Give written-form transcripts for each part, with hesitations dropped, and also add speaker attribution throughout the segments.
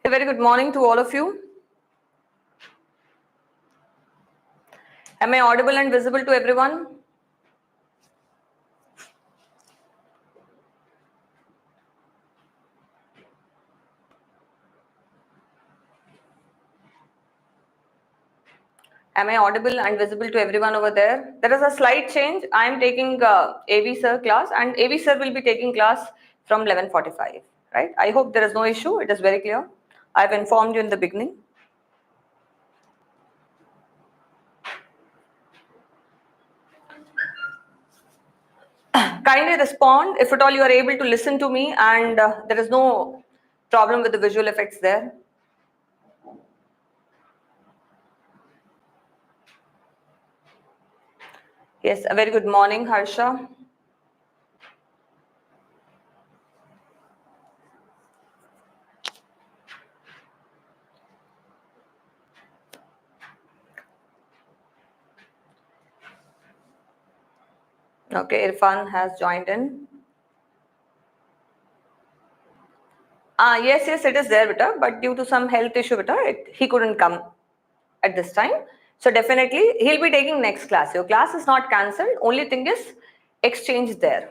Speaker 1: A very good morning to all of you. Am I audible and visible to everyone? Am I audible and visible to everyone over there? There is a slight change. I am taking AV sir class, and AV sir will be taking class from 11:45. Right? I hope there is no issue. It is very clear. I have informed you in the beginning. Kindly respond if at all you are able to listen to me and there is no problem with the visual effects there. Yes, a very good morning, Harsha. Okay, Irfan has joined in. Yes, it is there, beta, but due to some health issue, beta, he couldn't come at this time. So definitely, he'll be taking next class. Your class is not cancelled. Only thing is exchange there.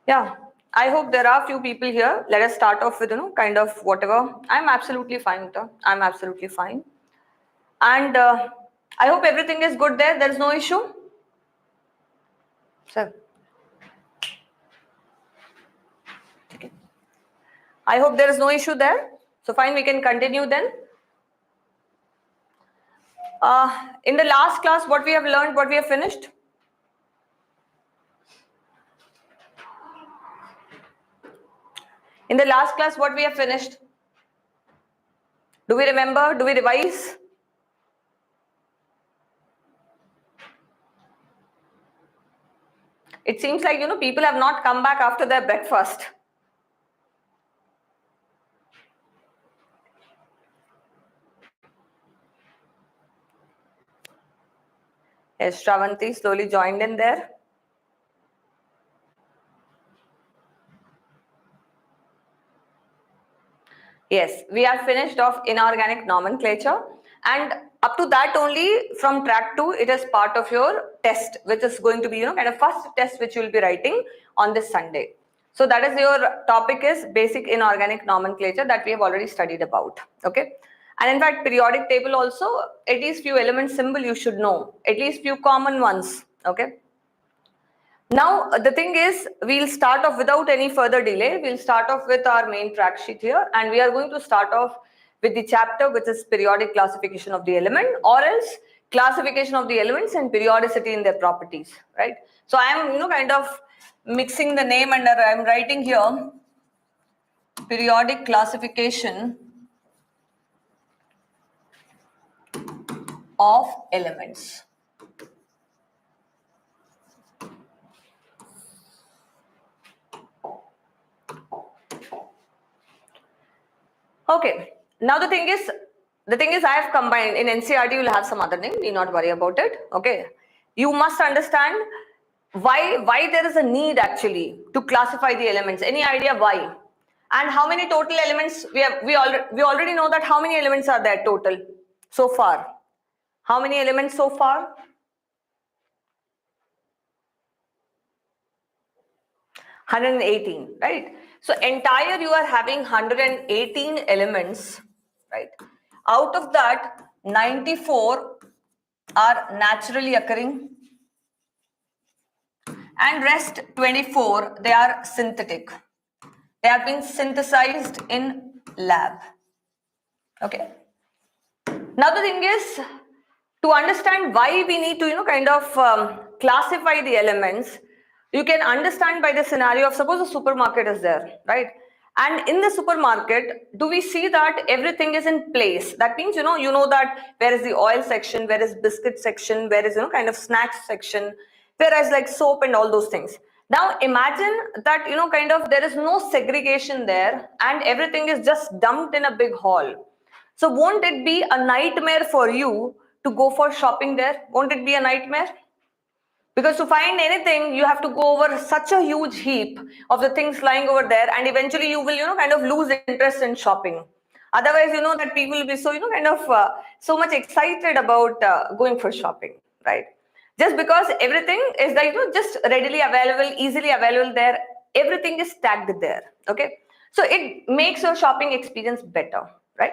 Speaker 1: Yeah, I hope there are few people here. Let us start off with, kind of whatever. I'm absolutely fine, beta. I'm absolutely fine. And I hope everything is good there. There's no issue. Sir. Okay. I hope there is no issue there. So fine, we can continue then. In the last class, what we have learned, what we have finished? In the last class, what we have finished? Do we remember? Do we revise? It seems like, people have not come back after their breakfast. Yes, Shravanti slowly joined in there. Yes, we are finished off inorganic nomenclature, and up to that only from track 2, it is part of your test, which is going to be, kind of first test which you will be writing on this Sunday. So that is your topic is basic inorganic nomenclature that we have already studied about. Okay. And in fact, periodic table also, at least few element symbol you should know, at least few common ones. Okay. Now, the thing is, we'll start off without any further delay. We'll start off with our main track sheet here, and we are going to start off with the chapter which is periodic classification of the element, or else classification of the elements and periodicity in their properties, right? So I am, kind of mixing the name and I'm writing here periodic classification of elements. Okay. Now the thing is I have combined in NCERT. You'll have some other name. Need not worry about it. Okay. You must understand why there is a need actually to classify the elements. Any idea why? And how many total elements we have? We already know that how many elements are there total so far. How many elements so far? 118, right? So entire you are having 118 elements, right? Out of that, 94 are naturally occurring and rest 24, they are synthetic. They have been synthesized in lab. Okay. Now the thing is, to understand why we need to, kind of classify the elements, you can understand by the scenario of suppose a supermarket is there, right? And in the supermarket, do we see that everything is in place? That means, you know that where is the oil section, where is biscuit section, where is, kind of snacks section, whereas like soap and all those things. Now imagine that, kind of there is no segregation there and everything is just dumped in a big hall. So won't it be a nightmare for you to go for shopping there? Won't it be a nightmare? Because to find anything, you have to go over such a huge heap of the things lying over there, and eventually you will, kind of lose interest in shopping. Otherwise, that people will be so, kind of so much excited about going for shopping, right? Just because everything is like, just readily available, easily available there. Everything is tagged there, okay? So it makes your shopping experience better, right?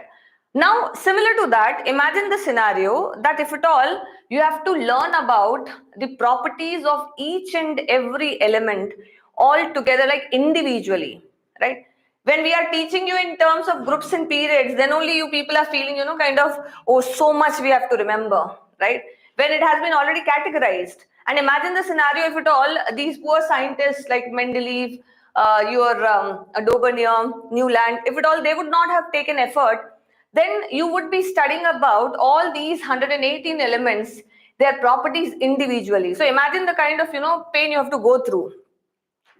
Speaker 1: Now, similar to that, imagine the scenario that if at all you have to learn about the properties of each and every element all together, like individually, right? When we are teaching you in terms of groups and periods, then only you people are feeling, kind of, oh, so much we have to remember, right? When it has been already categorized. And imagine the scenario if at all these poor scientists like Mendeleev, your Doberiener, Newland, if at all they would not have taken effort, then you would be studying about all these 118 elements, their properties individually. So imagine the kind of, pain you have to go through,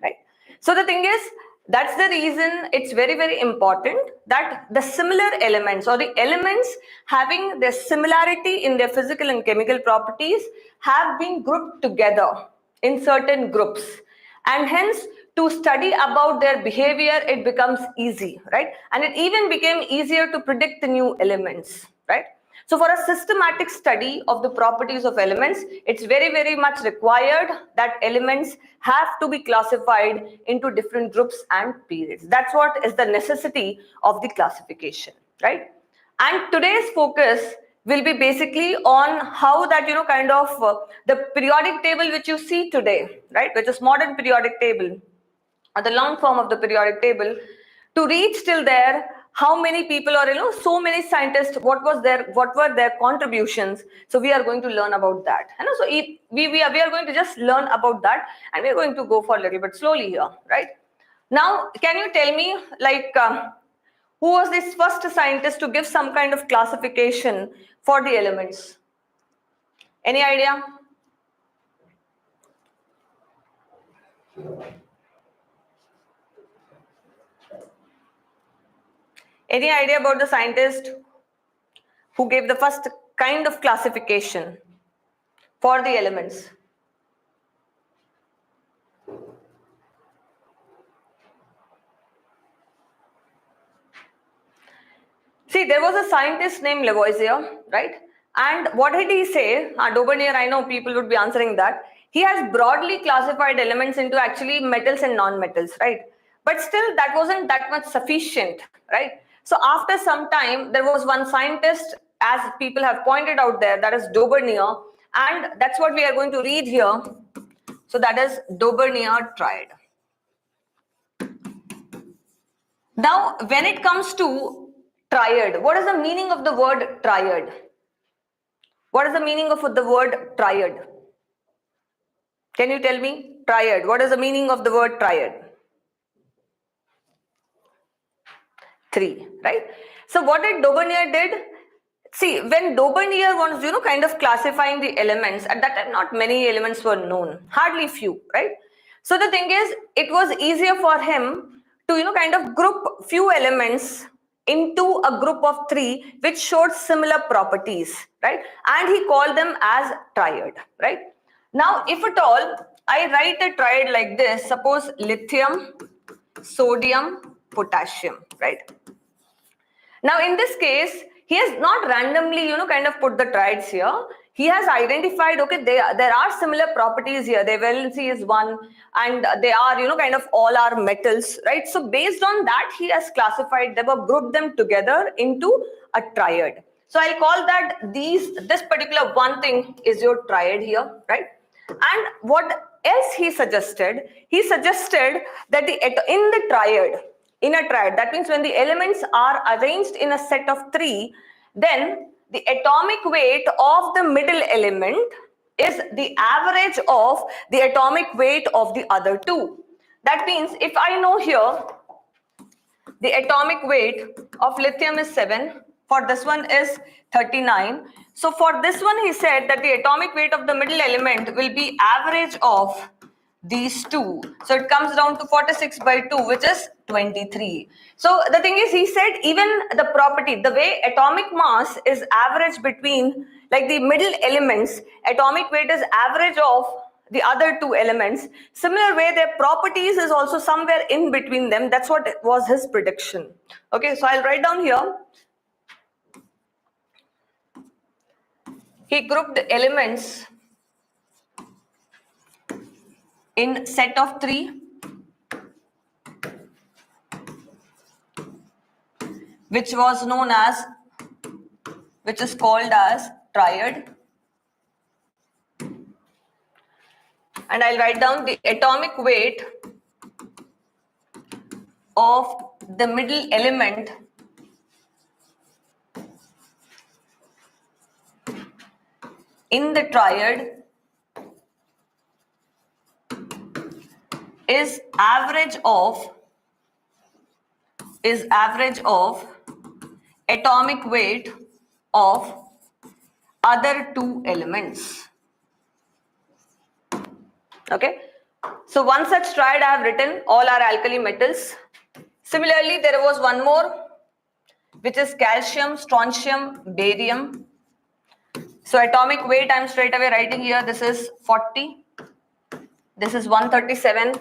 Speaker 1: right? So the thing is, that's the reason it's very, very important that the similar elements or the elements having their similarity in their physical and chemical properties have been grouped together in certain groups. And hence, to study about their behavior, it becomes easy, right? And it even became easier to predict the new elements, right? So for a systematic study of the properties of elements, it's very, very much required that elements have to be classified into different groups and periods. That's what is the necessity of the classification, right? And today's focus will be basically on how that, kind of the periodic table which you see today, right, which is modern periodic table, or the long form of the periodic table, to reach till there, how many people or so many scientists, what were their contributions. So we are going to learn about that, so we are going to just learn about that, and we are going to go for a little bit slowly here, right? Now, can you tell me, like, who was this first scientist to give some kind of classification for the elements? Any idea? Any idea about the scientist who gave the first kind of classification for the elements? See, there was a scientist named Lavoisier, right? And what did he say? Doberniener, I know people would be answering that. He has broadly classified elements into actually metals and non-metals, right? But still, that wasn't that much sufficient, right? So after some time, there was one scientist, as people have pointed out there, that is Doberniener, and that's what we are going to read here. So that is Doberniener triad. Now, when it comes to triad, what is the meaning of the word triad? What is the meaning of the word triad? Can you tell me? Triad. What is the meaning of the word triad? 3, right? So what did Doberniener did? See, when Doberniener was, kind of classifying the elements, at that time not many elements were known, hardly few, right? So the thing is, it was easier for him to, kind of group few elements into a group of 3 which showed similar properties, right? And he called them as triad, right? Now, if at all I write a triad like this, suppose lithium, sodium, potassium, right? Now, in this case, he has not randomly, kind of put the triads here. He has identified, okay, there are similar properties here. Their valency is 1, and they are, kind of all are metals, right? So based on that, he has classified them or grouped them together into a triad. So I'll call that this particular one thing is your triad here, right? And what else he suggested? He suggested that in a triad, that means when the elements are arranged in a set of 3, then the atomic weight of the middle element is the average of the atomic weight of the other 2. That means if I know here the atomic weight of lithium is 7, for this one is 39. So for this one, he said that the atomic weight of the middle element will be average of these 2. So it comes down to 46 by 2, which is 23. So the thing is, he said even the property, the way atomic mass is average between like the middle elements, atomic weight is average of the other two elements. Similar way, their properties is also somewhere in between them. That's what was his prediction. Okay, so I'll write down here. He grouped elements in set of 3, which was known as, which is called as triad. And I'll write down the atomic weight of the middle element in the triad is average of atomic weight of other two elements. Okay, so one such triad I have written, all are alkali metals. Similarly, there was one more, which is calcium, strontium, barium. So atomic weight I am straight away writing here, this is 40, this is 137.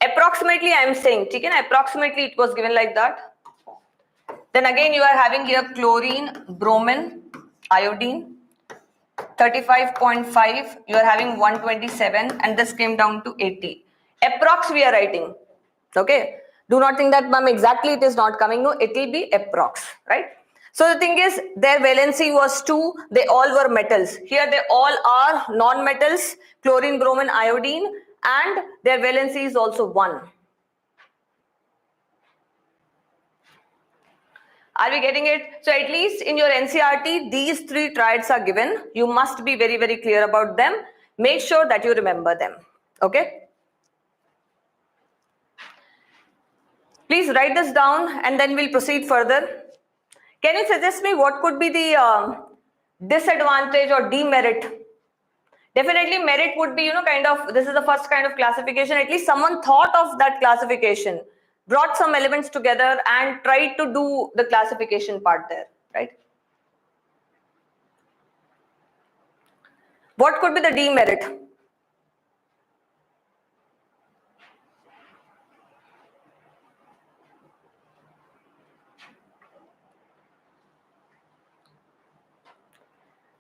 Speaker 1: Approximately I am saying, approximately it was given like that. Then again you are having here chlorine, bromine, iodine, 35.5, you are having 127, and this came down to 80. Approx we are writing. Okay, do not think that ma'am exactly it is not coming. No, it will be approx, right? So the thing is, their valency was 2, they all were metals. Here they all are non-metals, chlorine, bromine, iodine, and their valency is also 1. Are we getting it? So at least in your NCRT, these 3 triads are given. You must be very, very clear about them. Make sure that you remember them. Okay? Please write this down and then we'll proceed further. Can you suggest me what could be the disadvantage or demerit? Definitely merit would be, kind of, this is the first kind of classification. At least someone thought of that classification, brought some elements together and tried to do the classification part there, right? What could be the demerit?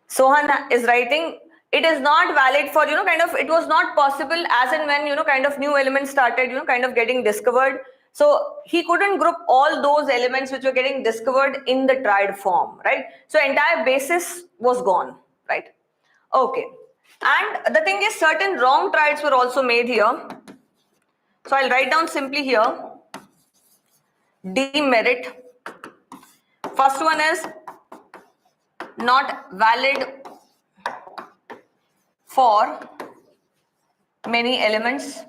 Speaker 1: Sohan is writing, it is not valid for, it was not possible as and when, new elements started, getting discovered. So he couldn't group all those elements which were getting discovered in the triad form, right? So entire basis was gone, right? Okay. And the thing is, certain wrong triads were also made here. So I'll write down simply here, demerit. First one is not valid for many elements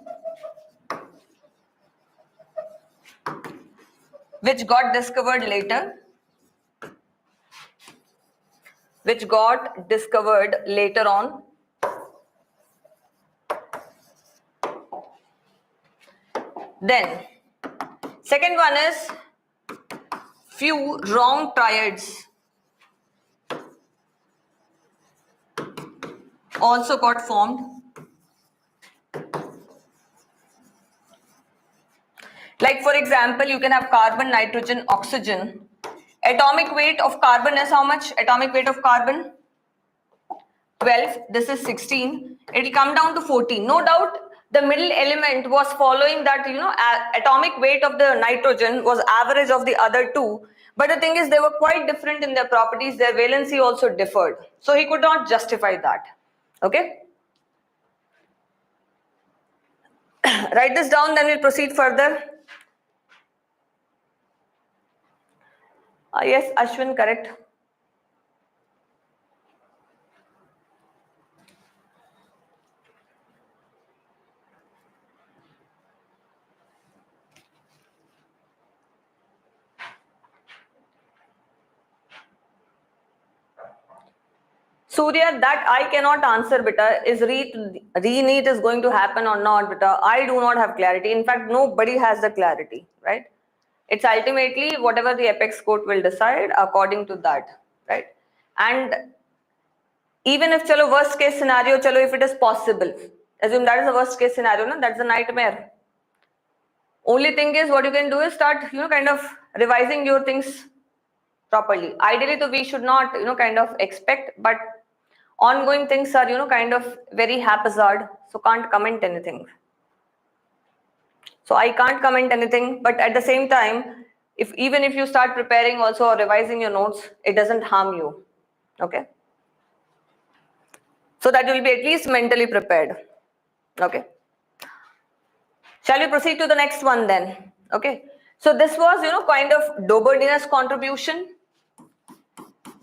Speaker 1: which got discovered later, on. Then second one is few wrong triads also got formed. Like for example, you can have carbon, nitrogen, oxygen. Atomic weight of carbon is how much? Atomic weight of carbon 12. This is 16. It will come down to 14. No doubt the middle element was following that, atomic weight of the nitrogen was average of the other two. But the thing is, they were quite different in their properties. Their valency also differed. So he could not justify that. Okay. Write this down, then we'll proceed further. Yes, Ashwin, correct. Surya, that I cannot answer, beta. Is re-NEET is going to happen or not, beta? I do not have clarity. In fact, nobody has the clarity, right? It's ultimately whatever the apex court will decide according to that, right? And even if, chalo, worst case scenario, chalo, if it is possible, assume that is the worst case scenario, no? That's a nightmare. Only thing is, what you can do is start, kind of revising your things properly. Ideally, though, we should not, kind of expect, but ongoing things are, kind of very haphazard, so can't comment anything. So I can't comment anything, but at the same time, even if you start preparing also or revising your notes, it doesn't harm you, okay? So that you will be at least mentally prepared, okay? Shall we proceed to the next one then? Okay. So this was, kind of Doberiener's contribution.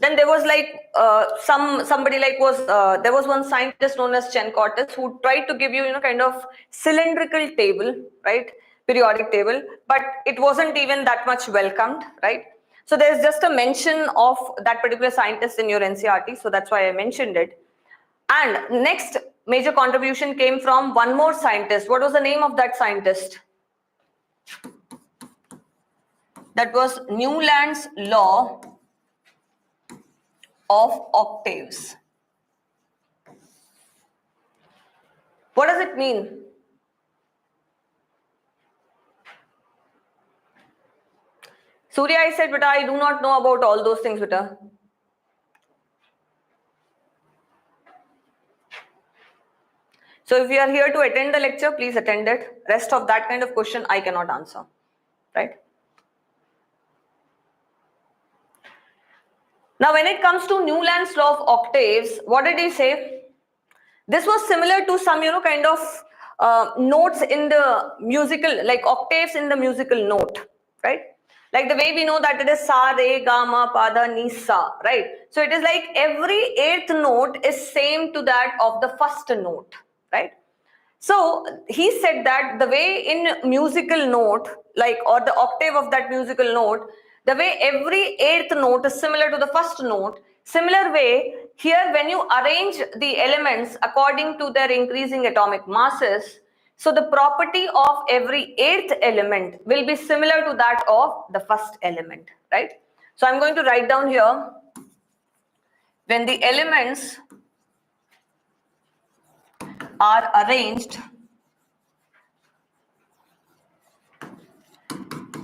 Speaker 1: Then there was like there was one scientist known as Chen Cortes who tried to give you, kind of cylindrical table, right? Periodic table, but it wasn't even that much welcomed, right? So there's just a mention of that particular scientist in your NCERT, so that's why I mentioned it. And next major contribution came from one more scientist. What was the name of that scientist? That was Newlands law of octaves. What does it mean? Surya, I said, but I do not know about all those things, beta. So if you are here to attend the lecture, please attend it. Rest of that kind of question, I cannot answer, right? Now, when it comes to Newlands law of octaves, what did he say? This was similar to some, kind of notes in the musical, like octaves in the musical note, right? Like the way we know that it is sa, re, ga, ma, pa, da, ni, sa, right? So it is like every eighth note is same to that of the first note, right? So he said that the way in musical note, like, or the octave of that musical note, the way every eighth note is similar to the first note, similar way here when you arrange the elements according to their increasing atomic masses, so the property of every eighth element will be similar to that of the first element, right? So I'm going to write down here, when the elements are arranged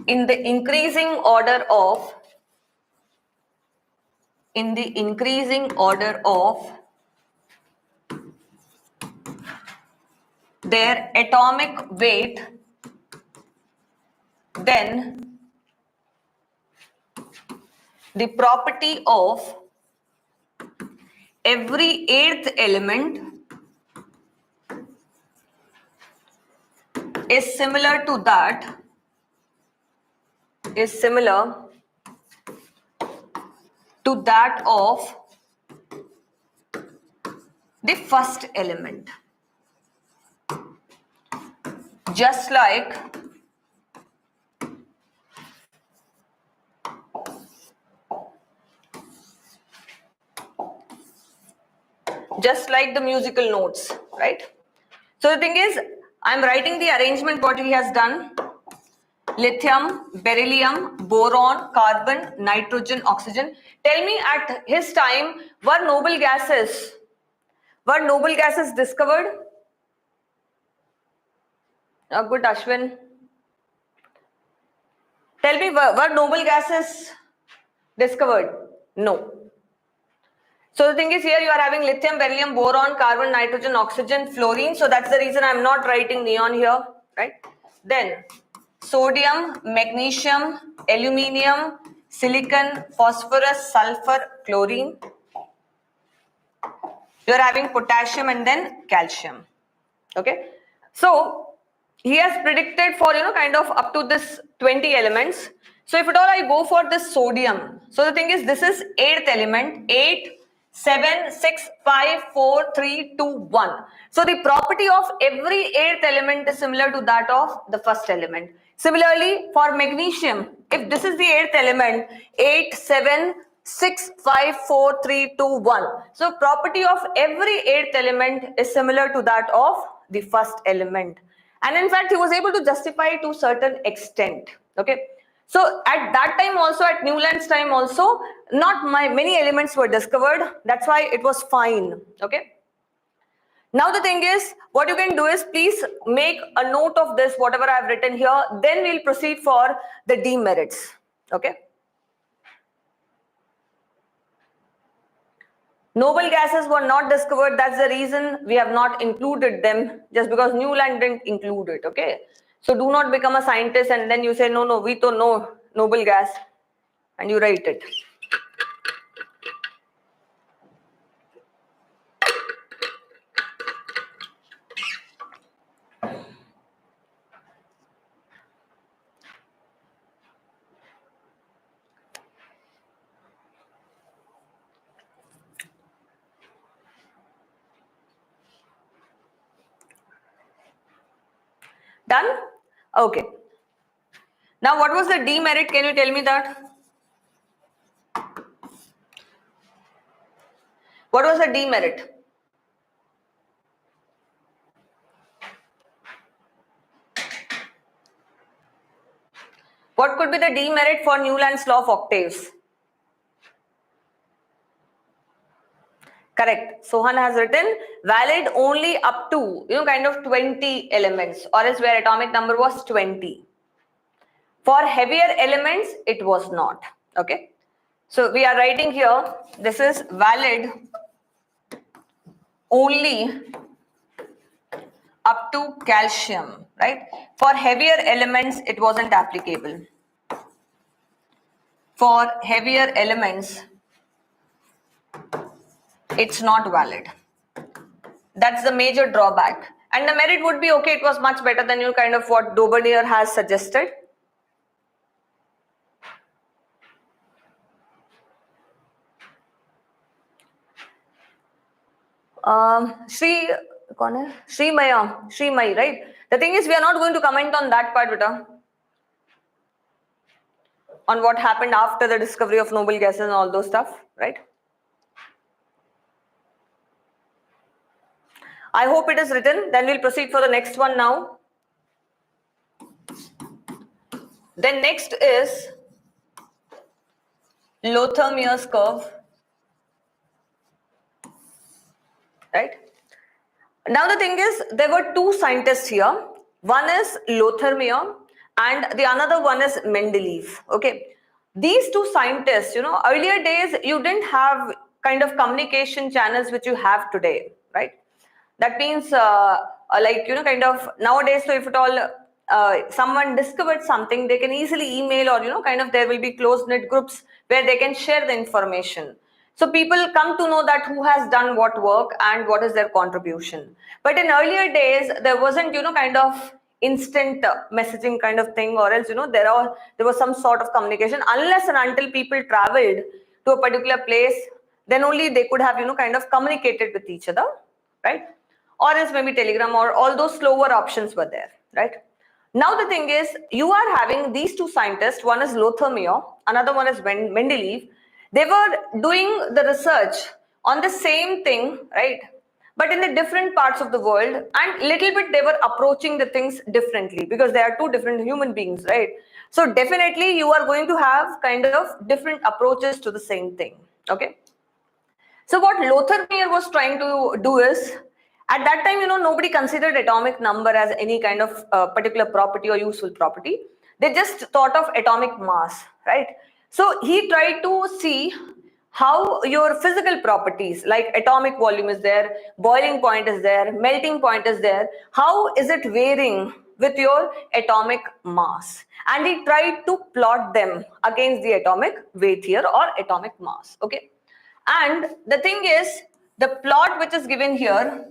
Speaker 1: in the increasing order of their atomic weight, then the property of every eighth element is similar to that of the first element. Just like the musical notes, right? So the thing is, I'm writing the arrangement what he has done. Lithium, beryllium, boron, carbon, nitrogen, oxygen. Tell me, at his time, were noble gases discovered? Good, Ashwin. Tell me, were noble gases discovered? No. So the thing is, here you are having lithium, beryllium, boron, carbon, nitrogen, oxygen, fluorine. So that's the reason I'm not writing neon here, right? Then sodium, magnesium, aluminium, silicon, phosphorus, sulfur, chlorine. You're having potassium and then calcium. Okay. So he has predicted for, kind of up to this 20 elements. So if at all I go for this sodium, so the thing is, this is eighth element, 8, 7, 6, 5, 4, 3, 2, 1. So the property of every eighth element is similar to that of the first element. Similarly, for magnesium, if this is the eighth element, 8, 7, 6, 5, 4, 3, 2, 1. So property of every 8th element is similar to that of the first element. And in fact, he was able to justify to certain extent. Okay. So at that time also, at Newlands time also, not many elements were discovered. That's why it was fine. Okay. Now the thing is, what you can do is please make a note of this, whatever I have written here. Then we'll proceed for the demerits. Okay. Noble gases were not discovered. That's the reason we have not included them, just because Newland didn't include it. Okay. So do not become a scientist and then you say, no, we don't know noble gas, and you write it. Done? Okay. Now what was the demerit? Can you tell me that? What was the demerit? What could be the demerit for Newland's law of octaves? Correct. Sohan has written valid only up to, kind of 20 elements, or else where atomic number was 20. For heavier elements, it was not. Okay. So we are writing here, this is valid only up to calcium, right? For heavier elements, it wasn't applicable. For heavier elements, it's not valid. That's the major drawback. And the merit would be okay, it was much better than kind of what Doberiener has suggested. Sri May, right? The thing is, we are not going to comment on that part, beta. On what happened after the discovery of noble gases and all those stuff, right? I hope it is written. Then we'll proceed for the next one now. Then next is Lothar Meyer's curve, right? Now the thing is, there were two scientists here. One is Lothar Meyer and the another one is Mendeleev. Okay, these two scientists, earlier days you didn't have kind of communication channels which you have today, right? That means kind of nowadays, so if at all someone discovered something, they can easily email or kind of there will be close-knit groups where they can share the information. So people come to know that who has done what work and what is their contribution. But in earlier days, there wasn't, kind of instant messaging kind of thing, or else, there was some sort of communication. Unless and until people traveled to a particular place, then only they could have, kind of communicated with each other, right? Or else maybe telegram or all those slower options were there, right? Now the thing is, you are having these two scientists, one is Lothar Meyer, another one is Mendeleev. They were doing the research on the same thing, right? But in the different parts of the world, and little bit they were approaching the things differently because they are two different human beings, right? So definitely you are going to have kind of different approaches to the same thing, okay? So what Lothar Meyer was trying to do is, at that time, nobody considered atomic number as any kind of particular property or useful property. They just thought of atomic mass, right? So he tried to see how your physical properties like atomic volume is there, boiling point is there, melting point is there, how is it varying with your atomic mass? And he tried to plot them against the atomic weight here or atomic mass, okay? And the thing is, the plot which is given here,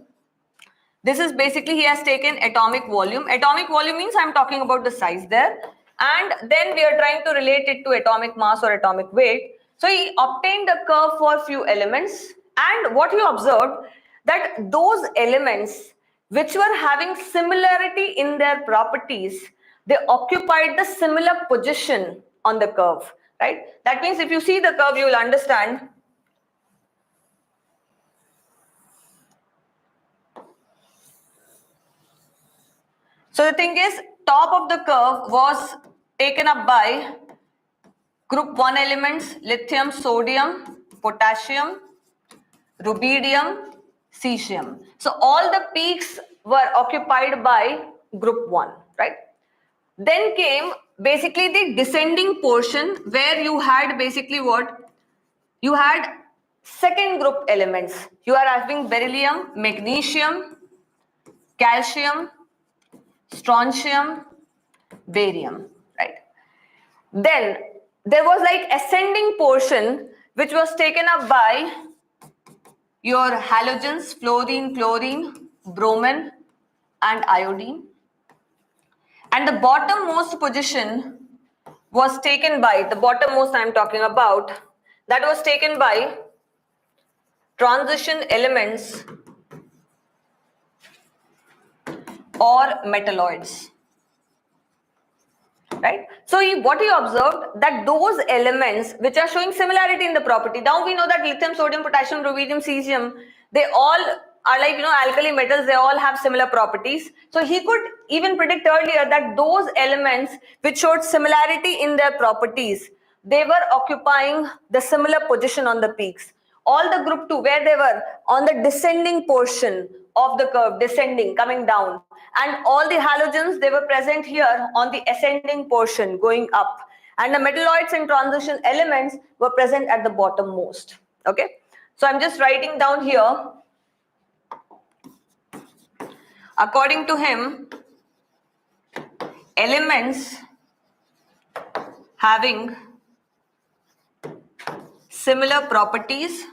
Speaker 1: this is basically he has taken atomic volume. Atomic volume means I'm talking about the size there. And then we are trying to relate it to atomic mass or atomic weight. So he obtained a curve for few elements. And what he observed, that those elements which were having similarity in their properties, they occupied the similar position on the curve. right? That means if you see the curve, you will understand. So the thing is, top of the curve was taken up by group 1 elements, lithium, sodium, potassium, rubidium, cesium. So all the peaks were occupied by group 1, right? Then came basically the descending portion where you had basically what? You had second group elements. You are having beryllium, magnesium, calcium, strontium, barium, right? Then there was like ascending portion which was taken up by your halogens, fluorine, chlorine, bromine and iodine. And the bottommost position was taken by, the bottommost I am talking about, that was taken by transition elements or metalloids. Right? So what you observed, that those elements which are showing similarity in the property, now we know that lithium, sodium, potassium, rubidium, cesium, they all are like, alkali metals, they all have similar properties. So he could even predict earlier that those elements which showed similarity in their properties, they were occupying the similar position on the peaks. All the group 2 where they were on the descending portion of the curve, descending, coming down, and all the halogens, they were present here on the ascending portion going up, and the metalloids and transition elements were present at the bottommost. Okay, so I'm just writing down here, according to him, elements having similar properties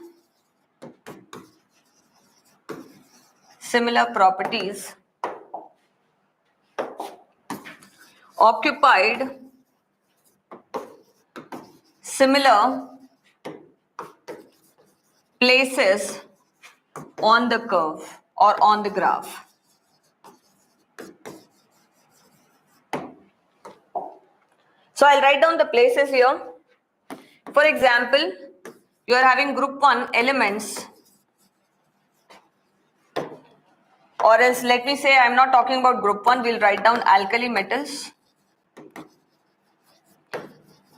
Speaker 1: occupied similar places on the curve or on the graph. So I'll write down the places here. For example, you are having group 1 elements, or else let me say I'm not talking about group 1, we'll write down alkali metals.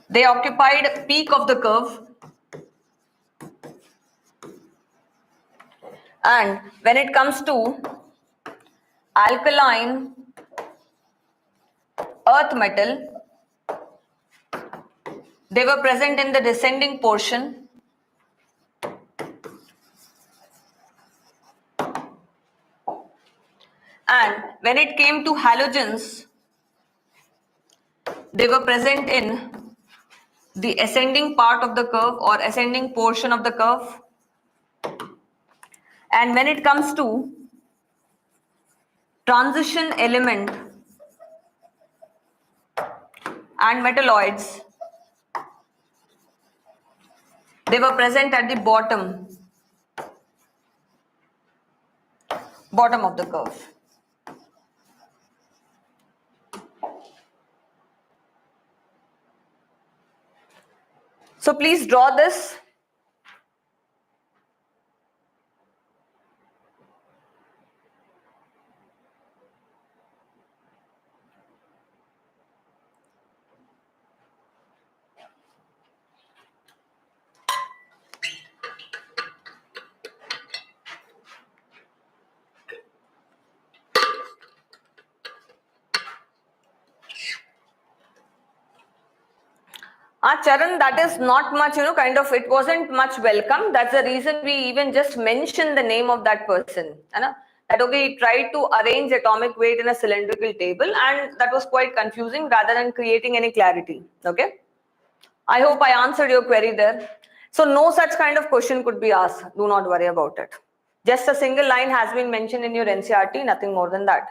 Speaker 1: They occupied peak of the curve, and when it comes to alkaline earth metal, they were present in the descending portion, and when it came to halogens, they were present in the ascending part of the curve or ascending portion of the curve. And when it comes to transition element and metalloids, they were present at the bottom of the curve. So please draw this. Charan, that is not much, kind of, it wasn't much welcome. That's the reason we even just mentioned the name of that person. That okay, he tried to arrange atomic weight in a cylindrical table, and that was quite confusing rather than creating any clarity. Okay, I hope I answered your query there. So no such kind of question could be asked. Do not worry about it. Just a single line has been mentioned in your NCERT, nothing more than that.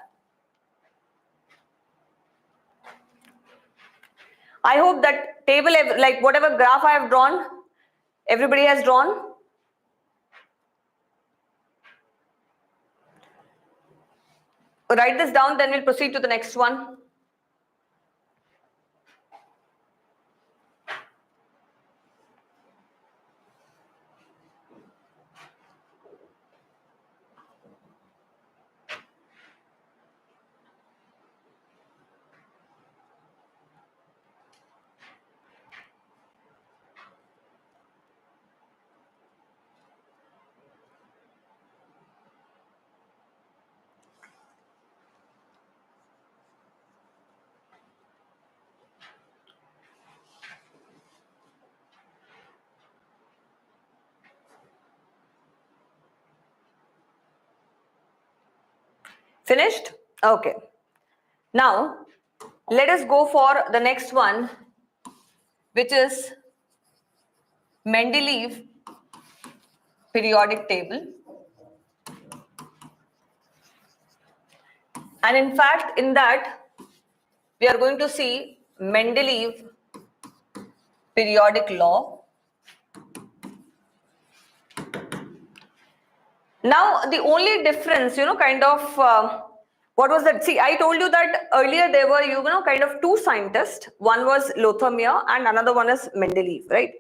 Speaker 1: I hope that table, like whatever graph I have drawn, everybody has drawn. Write this down, then we'll proceed to the next one. Finished? Okay. Now, let us go for the next one, which is Mendeleev periodic table. And in fact, in that, we are going to see Mendeleev periodic law. Now, the only difference, what was that? See, I told you that earlier there were, kind of two scientists. One was Lothar Meyer and another one is Mendeleev, right?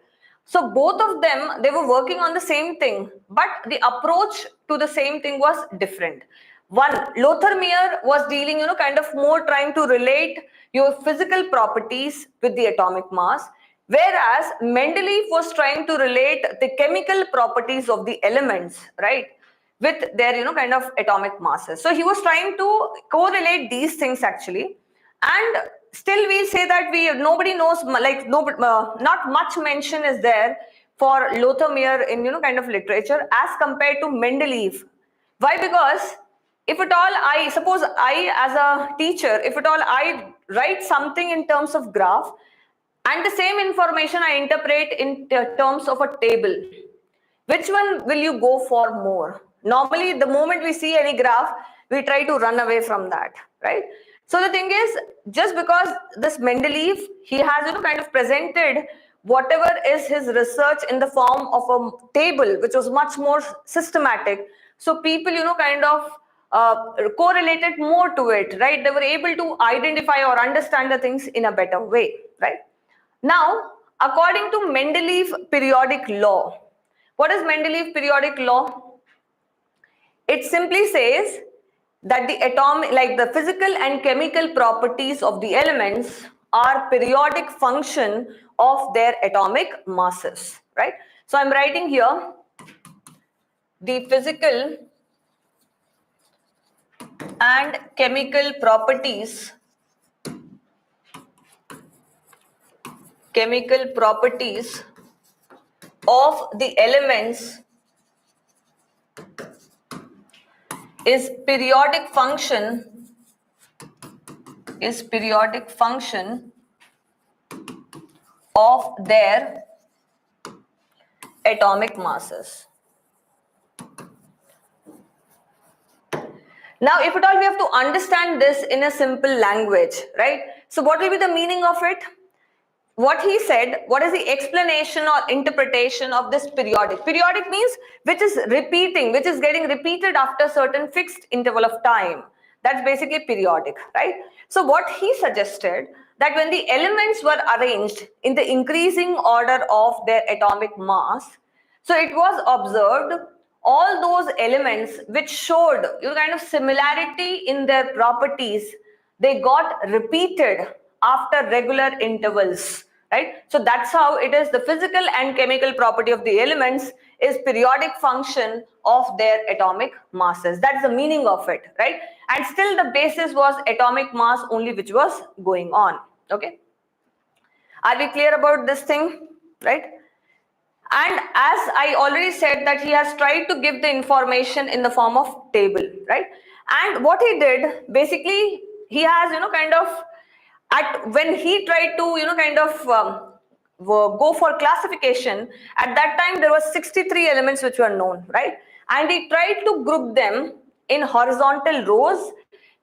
Speaker 1: So both of them, they were working on the same thing, but the approach to the same thing was different. One, Lothar Meyer was dealing, kind of more trying to relate your physical properties with the atomic mass, whereas Mendeleev was trying to relate the chemical properties of the elements, right, with their, kind of atomic masses. So he was trying to correlate these things actually. And still we say that nobody knows, like not much mention is there for Lothar Meyer in, kind of literature as compared to Mendeleev. Why? Because if at all suppose I as a teacher, if at all I write something in terms of graph and the same information I interpret in terms of a table, which one will you go for more? Normally, the moment we see any graph, we try to run away from that, right? So the thing is, just because this Mendeleev, he has, kind of presented whatever is his research in the form of a table, which was much more systematic. So people, kind of correlated more to it, right? They were able to identify or understand the things in a better way, right? Now, according to Mendeleev periodic law, what is Mendeleev periodic law? It simply says that the atomic, like the physical and chemical properties of the elements are periodic function of their atomic masses, right? So I'm writing here the physical and chemical properties of the elements is periodic function of their atomic masses. Now, if at all we have to understand this in a simple language, right? So what will be the meaning of it? What he said, what is the explanation or interpretation of this periodic? Periodic means which is repeating, which is getting repeated after a certain fixed interval of time. That's basically periodic, right? So what he suggested, that when the elements were arranged in the increasing order of their atomic mass, so it was observed all those elements which showed, kind of similarity in their properties, they got repeated after regular intervals, right? So that's how it is. The physical and chemical property of the elements is periodic function of their atomic masses. That's the meaning of it, right? And still the basis was atomic mass only, which was going on. Okay, are we clear about this thing, right? And as I already said, that he has tried to give the information in the form of table, right? And what he did, basically, he has, when he tried to, go for classification, at that time there were 63 elements which were known, right? And he tried to group them in horizontal rows,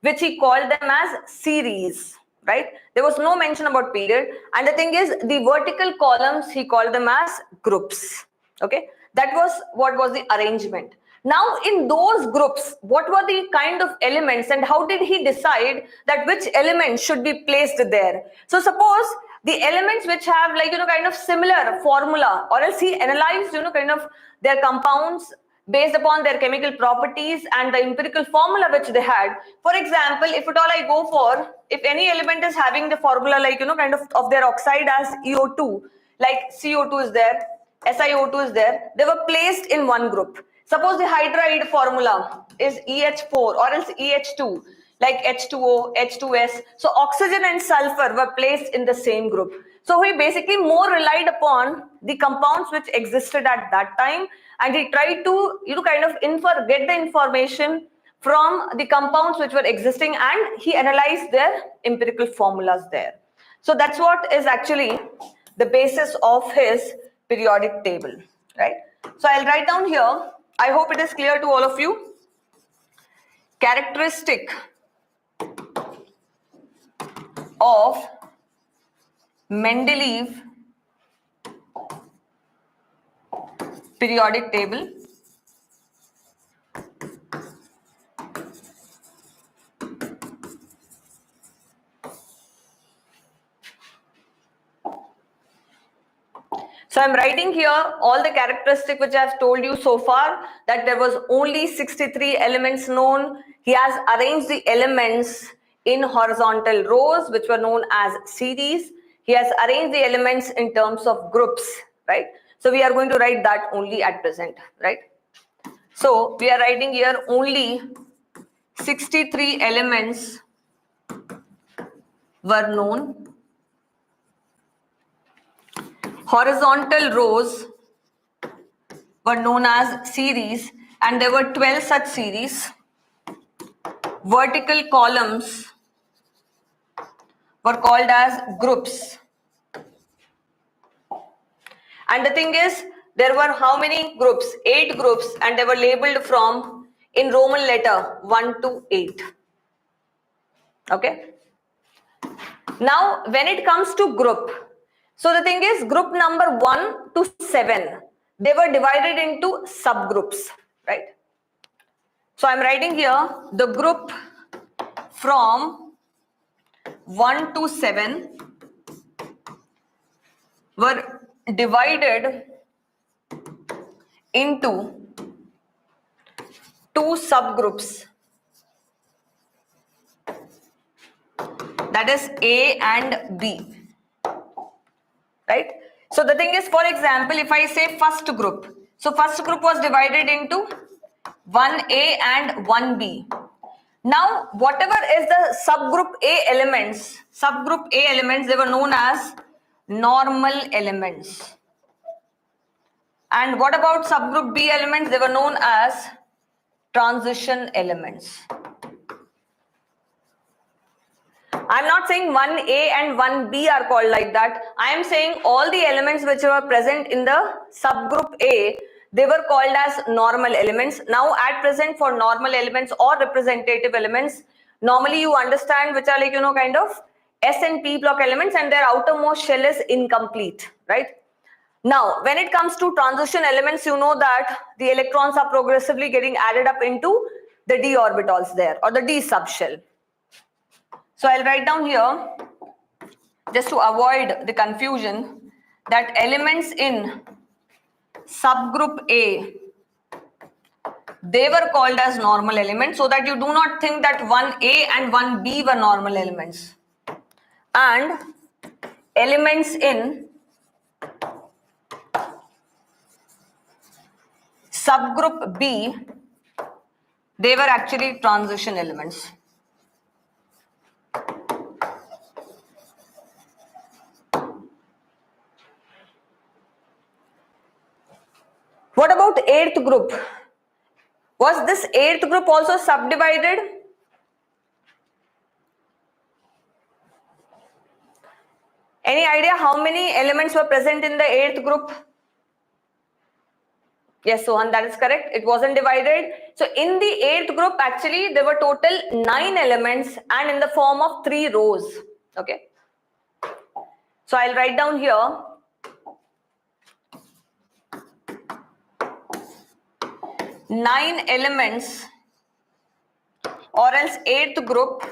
Speaker 1: which he called them as series, right? There was no mention about period. And the thing is, the vertical columns, he called them as groups. Okay, that was what was the arrangement. Now, in those groups, what were the kind of elements and how did he decide that which elements should be placed there? So suppose the elements which have kind of similar formula, or else he analyzed, kind of their compounds based upon their chemical properties and the empirical formula which they had. For example, if at all I go for, if any element is having the formula kind of their oxide as EO2, like CO2 is there, SiO2 is there, they were placed in one group. Suppose the hydride formula is EH4 or else EH2, like H2O, H2S. So oxygen and sulfur were placed in the same group. So he basically more relied upon the compounds which existed at that time, and he tried to kind of get the information from the compounds which were existing, and he analyzed their empirical formulas there. So that's what is actually the basis of his periodic table, right? So I'll write down here, I hope it is clear to all of you. Characteristic of Mendeleev periodic table. So I'm writing here all the characteristics which I've told you so far, that there was only 63 elements known. He has arranged the elements in horizontal rows which were known as series. He has arranged the elements in terms of groups, right? So we are going to write that only at present, right? So we are writing here only 63 elements were known. Horizontal rows were known as series, and there were 12 such series. Vertical columns were called as groups. And the thing is, there were how many groups? 8 groups, and they were labeled from in Roman letter 1 to 8. Okay. Now, when it comes to group, so the thing is, group number 1 to 7, they were divided into subgroups, right? So I'm writing here the group from 1 to 7 were divided into 2 subgroups, that is A and B, right? So the thing is, for example, if I say first group, so first group was divided into 1A and 1B. Now, whatever is the subgroup A elements, they were known as normal elements. And what about subgroup B elements? They were known as transition elements. I'm not saying 1A and 1B are called like that. I am saying all the elements which were present in the subgroup A, they were called as normal elements. Now at present, for normal elements or representative elements, normally you understand which are like, kind of S and P block elements, and their outermost shell is incomplete, right? Now, when it comes to transition elements, you know that the electrons are progressively getting added up into the d orbitals there, or the d subshell. So I'll write down here, just to avoid the confusion, that elements in subgroup A, they were called as normal elements, so that you do not think that 1A and 1B were normal elements. And elements in subgroup B, they were actually transition elements. What about 8th group? Was this 8th group also subdivided? Any idea how many elements were present in the 8th group? Yes, Sohan, that is correct. It wasn't divided. So in the 8th group, actually, there were total 9 elements and in the form of 3 rows. Okay. So I'll write down here. Nine elements, or else 8th group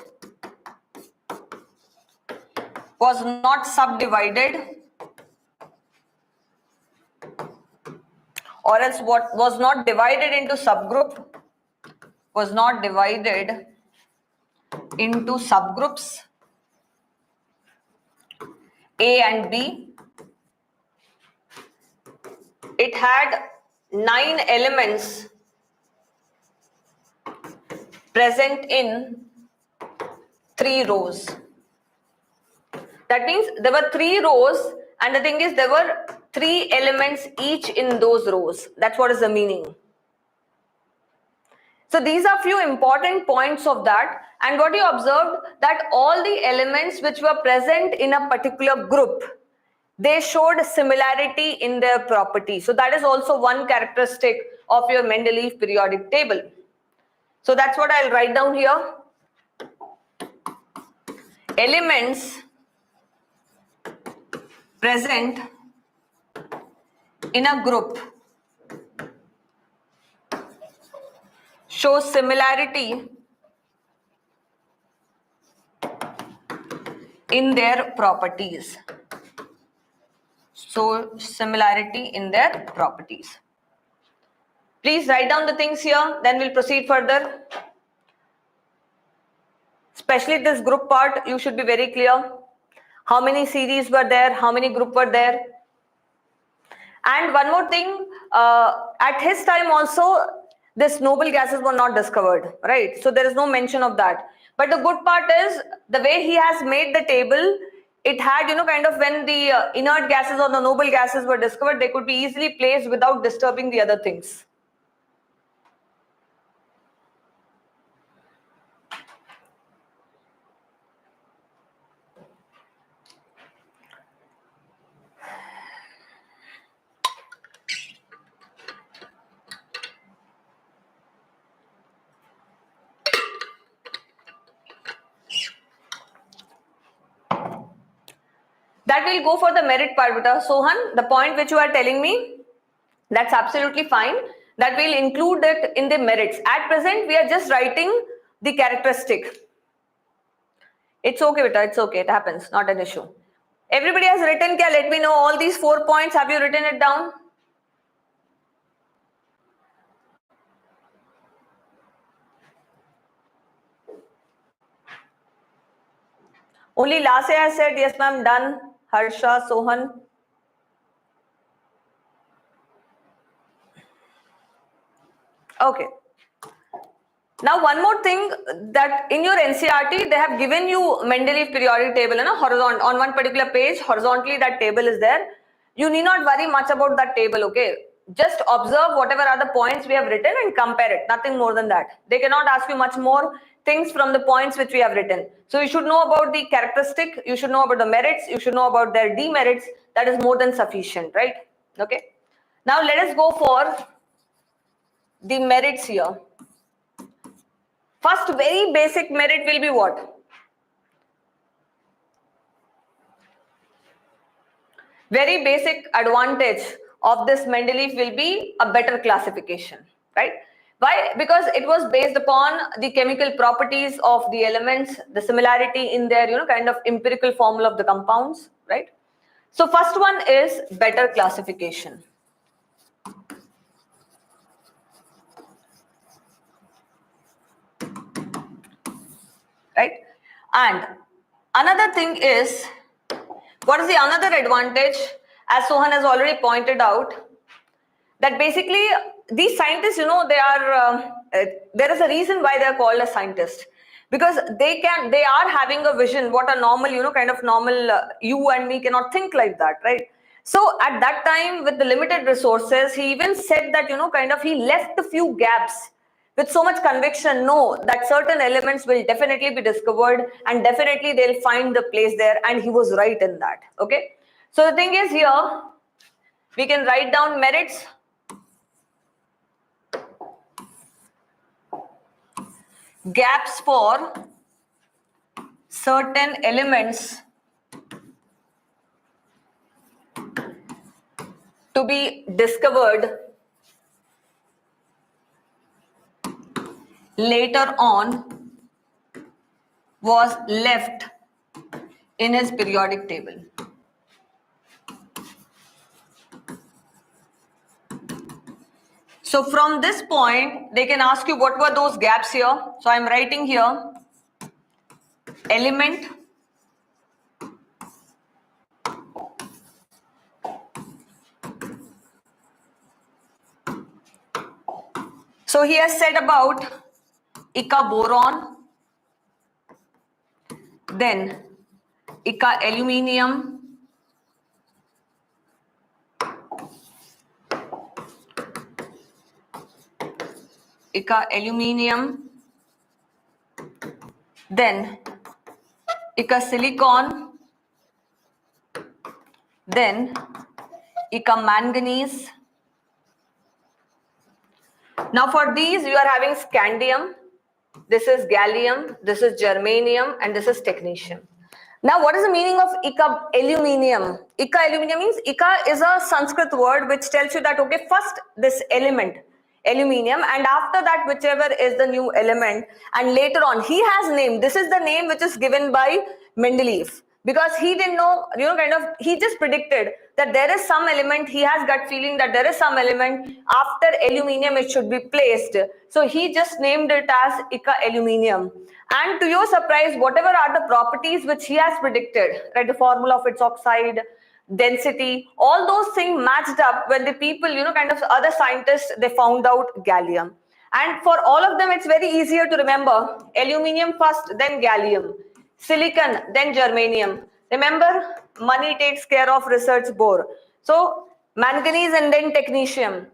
Speaker 1: was not subdivided, or else what was not divided into subgroup, was not divided into subgroups A and B. It had 9 elements present in 3 rows. That means there were 3 rows, and the thing is there were 3 elements each in those rows. That's what is the meaning. So these are few important points of that. And what you observed, that all the elements which were present in a particular group, they showed similarity in their property. So that is also one characteristic of your Mendeleev periodic table. So that's what I'll write down here. Elements present in a group show similarity in their properties. So similarity in their properties. Please write down the things here, then we'll proceed further. Especially this group part, you should be very clear. How many series were there? How many group were there? And one more thing, at his time also, this noble gases were not discovered, right? So there is no mention of that. But the good part is, the way he has made the table, it had, kind of when the inert gases or the noble gases were discovered, they could be easily placed without disturbing the other things. That will go for the merit part, beta. Sohan, the point which you are telling me, that's absolutely fine. That will include it in the merits. At present, we are just writing the characteristic. It's okay, beta. It's okay. It happens. Not an issue. Everybody has written, let me know all these 4 points. Have you written it down? Only Lase has said, yes, ma'am, done. Harsha, Sohan. Okay. Now, one more thing, that in your NCRT, they have given you Mendeleev periodic table, horizontal, on one particular page, horizontally that table is there. You need not worry much about that table, okay? Just observe whatever are the points we have written and compare it, nothing more than that. They cannot ask you much more things from the points which we have written. So you should know about the characteristic, you should know about the merits, you should know about their demerits. That is more than sufficient, right? Okay. Now let us go for the merits here. First, very basic merit will be what? Very basic advantage of this Mendeleev will be a better classification, right? Why? Because it was based upon the chemical properties of the elements, the similarity in their, kind of empirical formula of the compounds, right? So first one is better classification. Right? And another thing is, what is the another advantage, as Sohan has already pointed out, that basically these scientists, they are, there is a reason why they are called as scientists, because they are having a vision what a normal, kind of normal you and me cannot think like that, right? So at that time, with the limited resources, he even said that, kind of he left a few gaps with so much conviction, no, that certain elements will definitely be discovered and definitely they'll find the place there, and he was right in that, okay? So the thing is here, we can write down merits. Gaps for certain elements to be discovered later on was left in his periodic table. So from this point, they can ask you what were those gaps here. So I'm writing here element so he has said about Ica boron, then Ica aluminium, Ica aluminium, then Ica silicon, then Ica manganese. Now for these you are having scandium, this is gallium, this is germanium, and this is technetium. Now what is the meaning of Ica aluminium? Ica aluminium means Ica is a Sanskrit word which tells you that okay, first this element aluminium and after that whichever is the new element, and later on he has named, this is the name which is given by Mendeleev, because he didn't know, he just predicted that there is some element, he has gut feeling that there is some element after aluminium it should be placed, so he just named it as Ica aluminium. And to your surprise, whatever are the properties which he has predicted, right, the formula of its oxide, density, all those things matched up when the people, other scientists, they found out gallium. And for all of them, it's very easier to remember. Aluminium first, then gallium. Silicon, then germanium. Remember, money takes care of research bore. So, manganese and then technetium.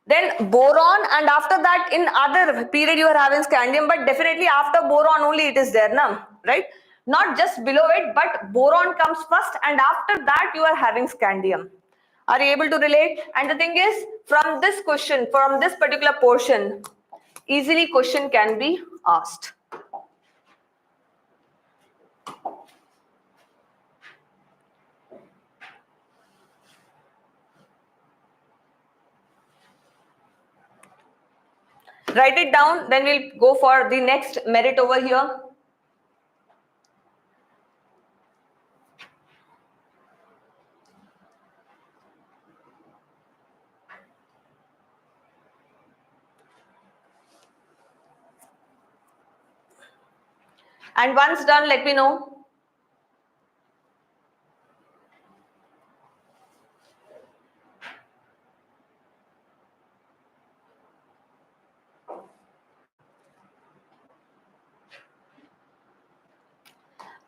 Speaker 1: Then boron, and after that in other period you are having scandium, but definitely after boron only it is there now, right? Not just below it, but boron comes first and after that you are having scandium. Are you able to relate? And the thing is, from this question, from this particular portion, easily question can be asked. Write it down, then we'll go for the next merit over here. And once done, let me know.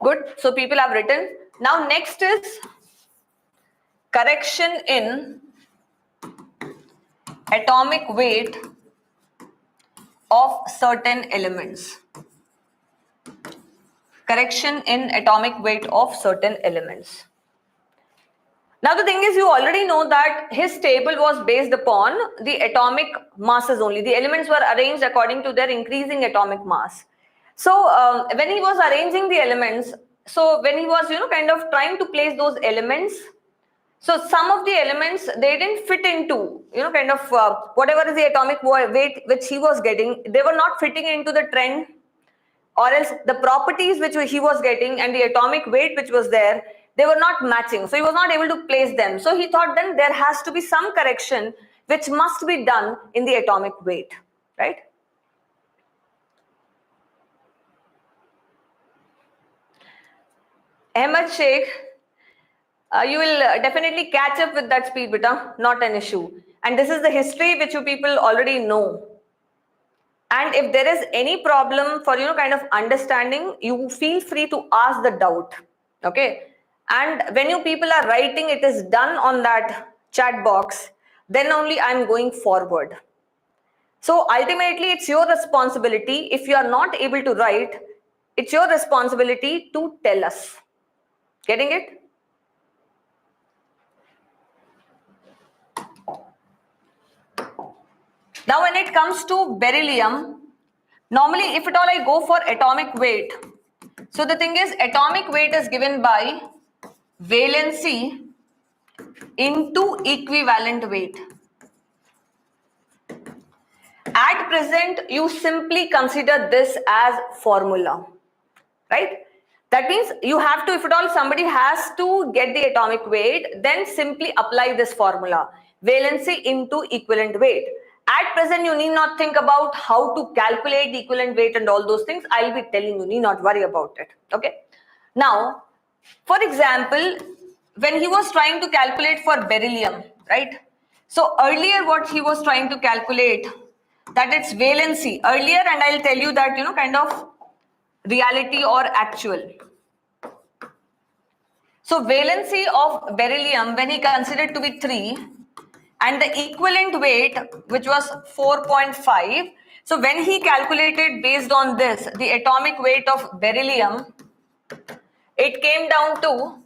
Speaker 1: Good. So people have written. Now next is correction in atomic weight of certain elements. Correction in atomic weight of certain elements. Now the thing is, you already know that his table was based upon the atomic masses only. The elements were arranged according to their increasing atomic mass. So when he was arranging the elements, so when he was trying to place those elements, so some of the elements, they didn't fit into whatever is the atomic weight which he was getting, they were not fitting into the trend, or else the properties which he was getting and the atomic weight which was there, they were not matching, so he was not able to place them. So he thought then there has to be some correction which must be done in the atomic weight, right? Ahmed Sheikh, you will definitely catch up with that speed, beta, not an issue. And this is the history which you people already know. And if there is any problem for understanding, you feel free to ask the doubt, okay? And when you people are writing, it is done on that chat box, then only I'm going forward. So ultimately, it's your responsibility. If you are not able to write, it's your responsibility to tell us. Getting it? Now, when it comes to beryllium, normally, if at all I go for atomic weight, so the thing is, atomic weight is given by valency into equivalent weight. At present, you simply consider this as formula, right? That means you have to, if at all somebody has to get the atomic weight, then simply apply this formula, valency into equivalent weight. At present, you need not think about how to calculate the equivalent weight and all those things. I'll be telling you, need not worry about it, okay? Now, for example, when he was trying to calculate for beryllium, right? So earlier what he was trying to calculate, that it's valency earlier, and I'll tell you that reality or actual. So valency of beryllium, when he considered to be 3 and the equivalent weight which was 4.5, So when he calculated based on this, the atomic weight of beryllium, it came down to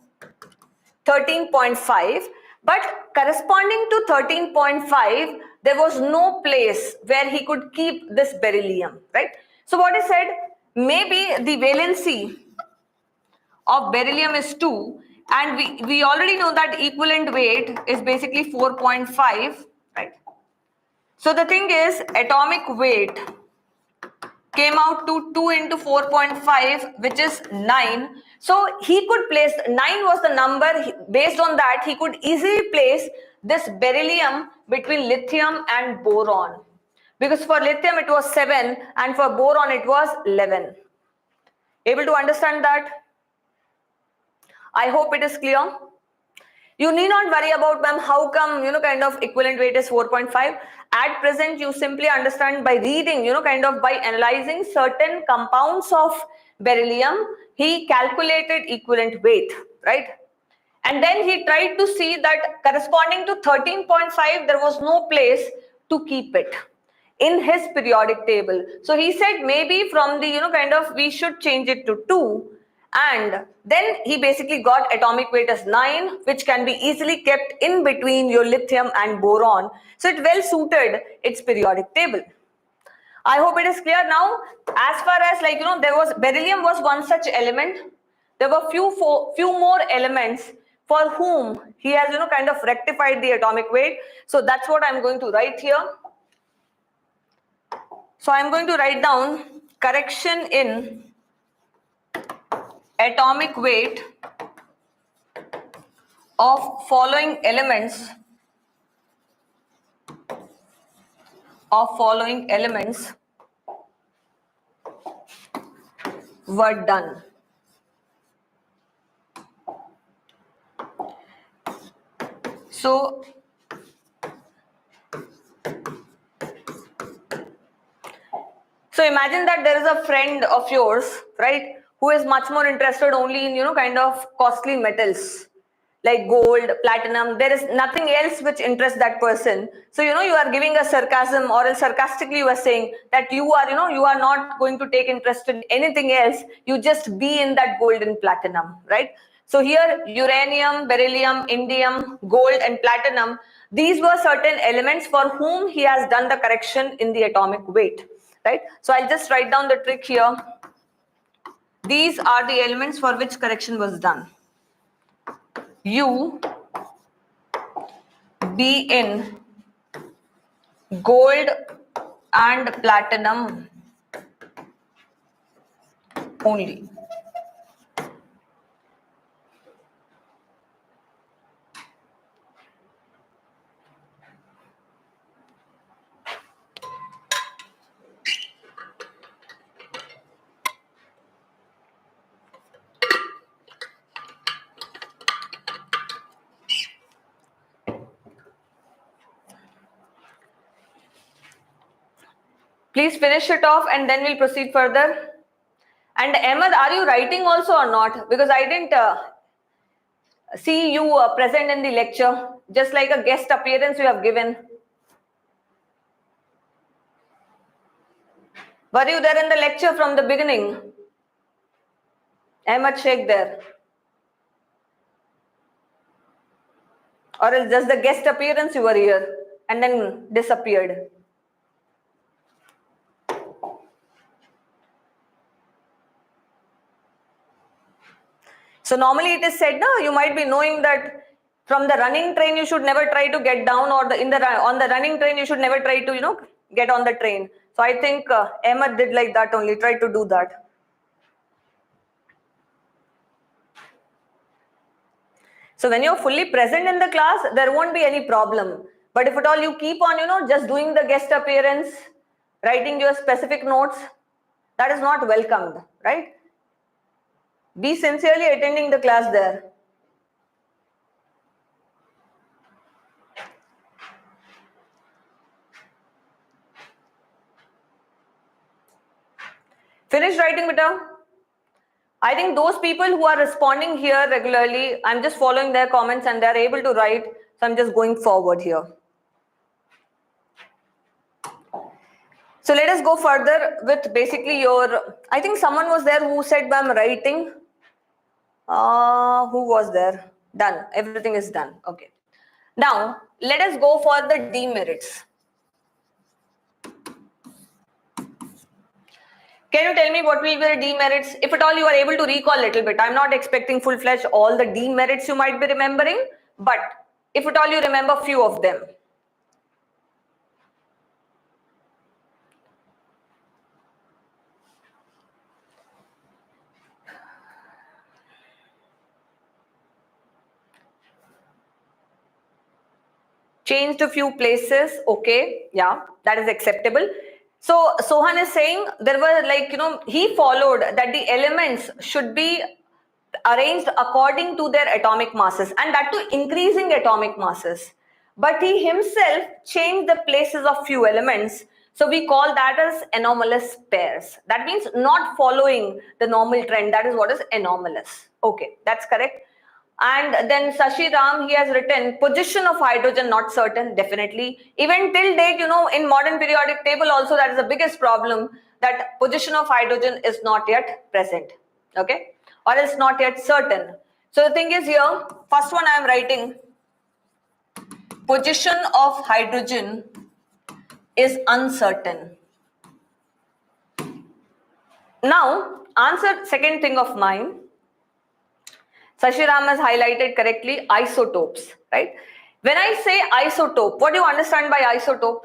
Speaker 1: 13.5, but corresponding to 13.5, there was no place where he could keep this beryllium, right? So what he said, maybe the valency of beryllium is 2, and we already know that equivalent weight is basically 4.5, right? So the thing is, atomic weight came out to 2 into 4.5, which is 9. So he could place, 9 was the number, based on that he could easily place this beryllium between lithium and boron. Because for lithium it was 7 and for boron it was 11. Able to understand that? I hope it is clear. You need not worry about, ma'am, how come, kind of equivalent weight is 4.5. At present, you simply understand by reading, kind of by analyzing certain compounds of beryllium, he calculated equivalent weight, right? And then he tried to see that corresponding to 13.5, there was no place to keep it in his periodic table. So he said maybe from the, kind of, we should change it to 2. And then he basically got atomic weight as 9, which can be easily kept in between your lithium and boron. So it well suited its periodic table. I hope it is clear now. As far as there was beryllium was one such element. There were few more elements for whom he has kind of rectified the atomic weight. So that's what I'm going to write here. So I'm going to write down correction in atomic weight of following elements were done. So imagine that there is a friend of yours, right, who is much more interested only in, kind of costly metals like gold, platinum. There is nothing else which interests that person. So, you are giving a sarcasm, or else sarcastically you are saying that you are, you are not going to take interest in anything else. You just be in that gold and platinum, right? So here, uranium, beryllium, indium, gold and platinum, these were certain elements for whom he has done the correction in the atomic weight, right? So I'll just write down the trick here. These are the elements for which correction was done. U be in gold and platinum only. Please finish it off and then we'll proceed further. And Ahmed, are you writing also or not? Because I didn't see you present in the lecture, just like a guest appearance you have given. Were you there in the lecture from the beginning? Ahmed Sheikh there. Or is just the guest appearance you were here and then disappeared? So normally it is said, no, you might be knowing that from the running train you should never try to get down, or on the running train you should never try to get on the train. So I think Ahmed did like that only, tried to do that. So when you're fully present in the class, there won't be any problem. But if at all you keep on just doing the guest appearance, writing your specific notes, that is not welcomed, right? Be sincerely attending the class there. Finish writing, beta. I think those people who are responding here regularly, I'm just following their comments and they're able to write. So I'm just going forward here. So let us go further with basically your, I think someone was there who said I'm writing. Who was there? Done. Everything is done. Okay. Now, let us go for the demerits. Can you tell me what will be the demerits? If at all you are able to recall a little bit. I'm not expecting full-fledged all the demerits you might be remembering, but if at all you remember few of them. Changed a few places. Okay, yeah, that is acceptable. So Sohan is saying there were like, he followed that the elements should be arranged according to their atomic masses, and that to increasing atomic masses. But he himself changed the places of few elements. So we call that as anomalous pairs. That means not following the normal trend. That is what is anomalous. Okay, that's correct. And then Sashi Ram, he has written position of hydrogen not certain, definitely. Even till date, in modern periodic table also that is the biggest problem, that position of hydrogen is not yet present, okay, or is not yet certain. So the thing is here, first one I am writing, position of hydrogen is uncertain. Now, answer second thing of mine. Sashiram has highlighted correctly isotopes, right? When I say isotope, what do you understand by isotope?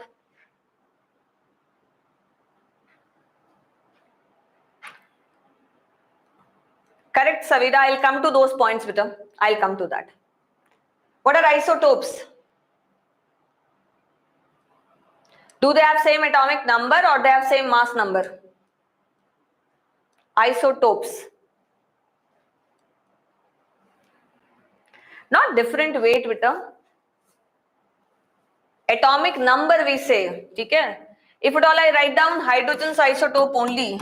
Speaker 1: Correct, Savita. I'll come to those points, Vita. I'll come to that. What are isotopes? Do they have same atomic number or they have same mass number? Isotopes. Not different weight, Vita. Atomic number we say, okay? If at all I write down hydrogen's isotope only,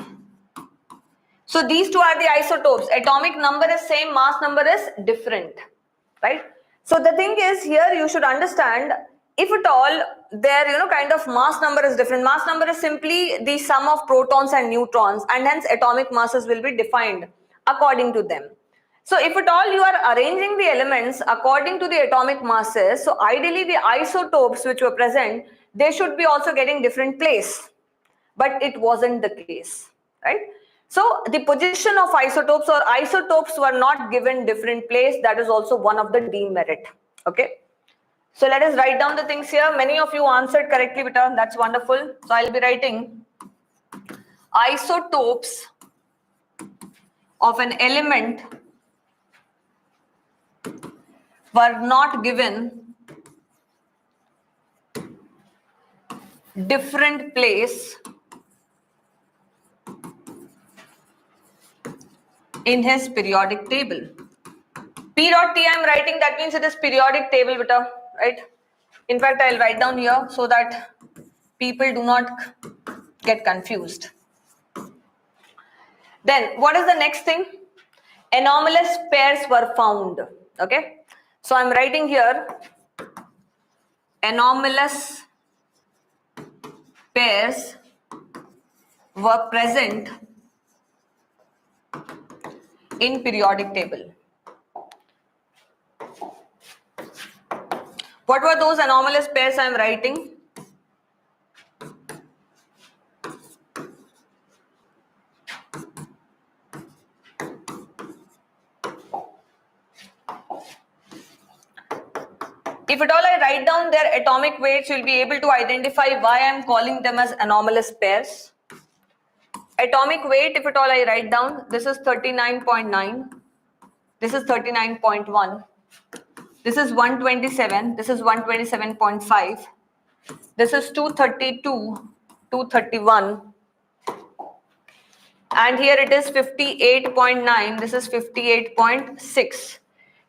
Speaker 1: so these two are the isotopes. Atomic number is same, mass number is different, right? So the thing is here you should understand, if at all their kind of mass number is different. Mass number is simply the sum of protons and neutrons, and hence atomic masses will be defined according to them. So if at all you are arranging the elements according to the atomic masses, so ideally the isotopes which were present, they should be also getting different place. But it wasn't the case, right? So the position of isotopes or isotopes were not given different place. That is also one of the demerit. Okay. So let us write down the things here. Many of you answered correctly, Vita. That's wonderful. So I'll be writing isotopes of an element were not given different place in his periodic table. P dot T I am writing, that means it is periodic table, Vita, right? In fact, I'll write down here so that people do not get confused. Then what is the next thing? Anomalous pairs were found. Okay. So I'm writing here anomalous pairs were present in periodic table. What were those anomalous pairs I am writing? If at all I write down their atomic weights, you'll be able to identify why I am calling them as anomalous pairs. Atomic weight, if at all I write down, this is 39.9, this is 39.1, this is 127, this is 127.5, this is 232, 231, and here it is 58.9, this is 58.6.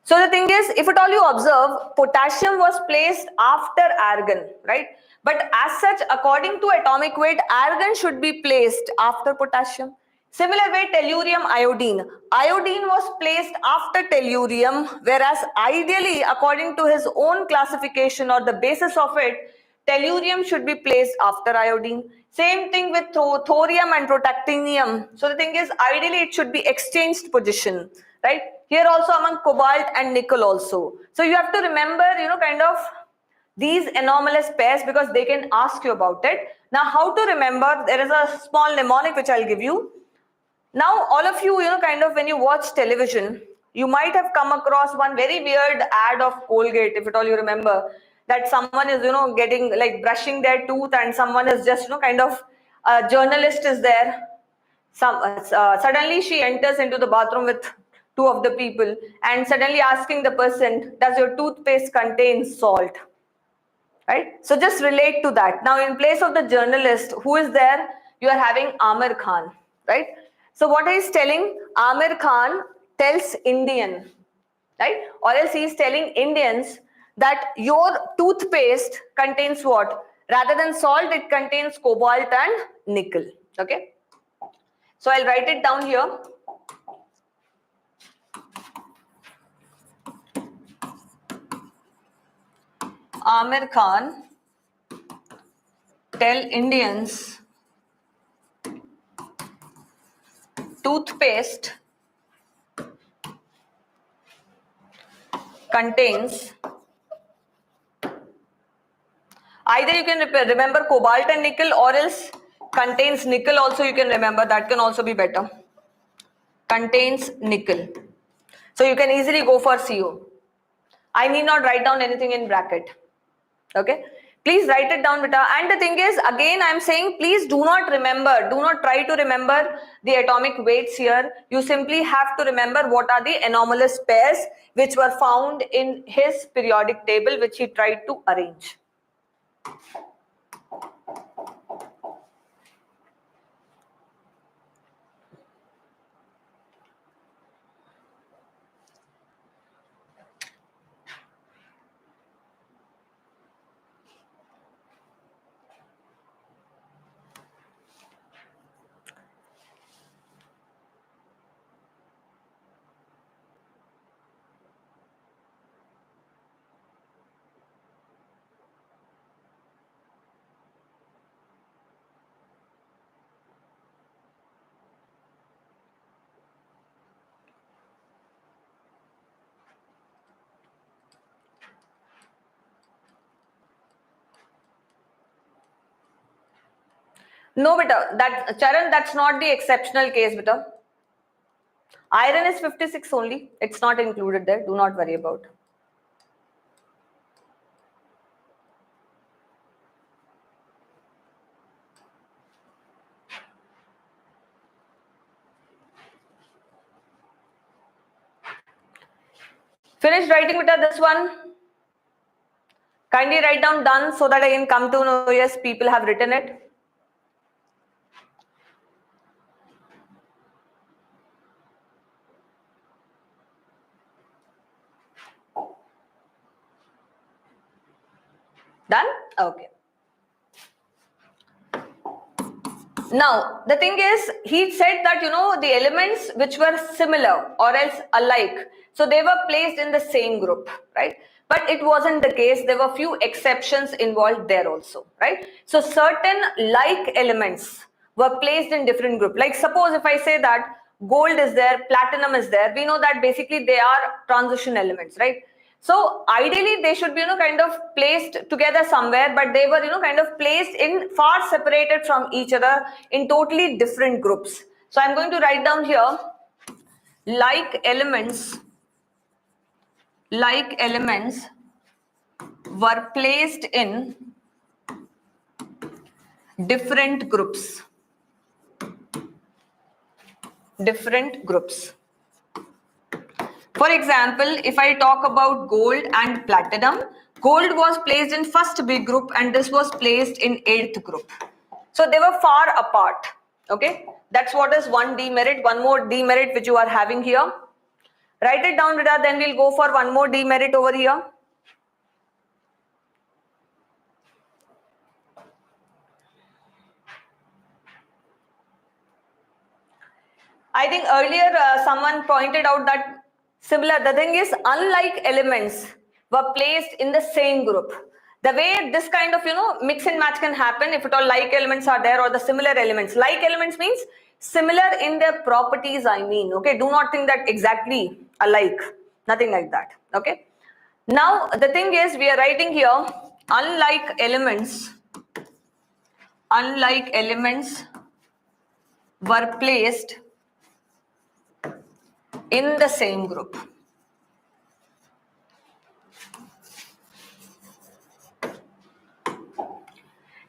Speaker 1: So the thing is, if at all you observe, potassium was placed after argon, right? But as such, according to atomic weight, argon should be placed after potassium. Similar way, tellurium, iodine. Iodine was placed after tellurium, whereas ideally, according to his own classification or the basis of it, Tellurium should be placed after iodine. Same thing with thorium and protactinium. So the thing is, ideally it should be exchanged position, right? Here also among cobalt and nickel also. So you have to remember, kind of these anomalous pairs because they can ask you about it. Now, how to remember? There is a small mnemonic which I'll give you. Now, all of you, kind of when you watch television, you might have come across one very weird ad of Colgate, if at all you remember, that someone is, getting like brushing their tooth and someone is just, kind of a journalist is there. Suddenly she enters into the bathroom with two of the people and suddenly asking the person, does your toothpaste contain salt? Right? So just relate to that. Now, in place of the journalist, who is there? You are having Amir Khan, right? So what he is telling, Amir Khan tells Indian, right? Or else he is telling Indians that your toothpaste contains what? Rather than salt, it contains cobalt and nickel, okay? So I'll write it down here. Amir Khan tell Indians toothpaste contains, either you can remember cobalt and nickel or else contains nickel also you can remember, that can also be better. Contains nickel. So you can easily go for CO. I need not write down anything in bracket. Okay. Please write it down, beta. And the thing is, again, I'm saying, please do not remember, do not try to remember the atomic weights here. You simply have to remember what are the anomalous pairs which were found in his periodic table, which he tried to arrange. No, beta, that Charan, that's not the exceptional case, beta. Iron is 56 only. It's not included there. Do not worry about. Finished writing, beta, this one? Kindly write down done so that I can come to know, yes, people have written it. Done? Okay. Now, the thing is, he said that, the elements which were similar or else alike, so they were placed in the same group, right? But it wasn't the case. There were few exceptions involved there also, right? So certain like elements were placed in different group. Like suppose if I say that gold is there, platinum is there, we know that basically they are transition elements, right? So ideally they should be, kind of placed together somewhere, but they were, kind of placed in far separated from each other in totally different groups. So I'm going to write down here like elements were placed in different groups. For example, if I talk about gold and platinum, gold was placed in first big group and this was placed in 8th group. So they were far apart. Okay, that's what is one demerit. One more demerit which you are having here. Write it down, Rita, then we'll go for one more demerit over here. I think earlier someone pointed out that similar, the thing is unlike elements were placed in the same group. The way this kind of, mix and match can happen if at all like elements are there or the similar elements. Like elements means similar in their properties, I mean, okay? Do not think that exactly alike, nothing like that, okay? Now, the thing is, we are writing here, unlike elements were placed in the same group.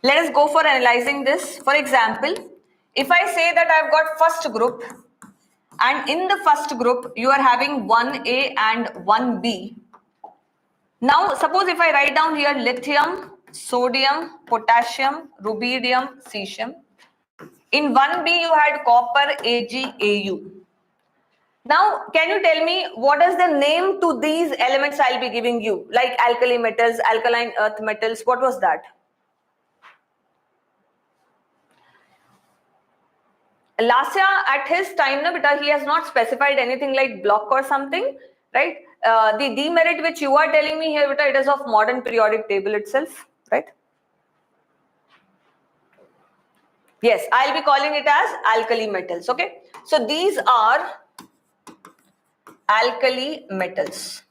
Speaker 1: Let us go for analyzing this. For example, if I say that I've got first group, and in the first group you are having 1A and 1B. Now suppose if I write down here lithium, sodium, potassium, rubidium, cesium. In 1B you had copper, Ag, Au. Now can you tell me what is the name to these elements I'll be giving you, like alkali metals, alkaline earth metals? What was that? Last year at his time, he has not specified anything like block or something, right? The demerit which you are telling me here, it is of modern periodic table itself, right? Yes, I'll be calling it as alkali metals, okay? So these are alkali metals,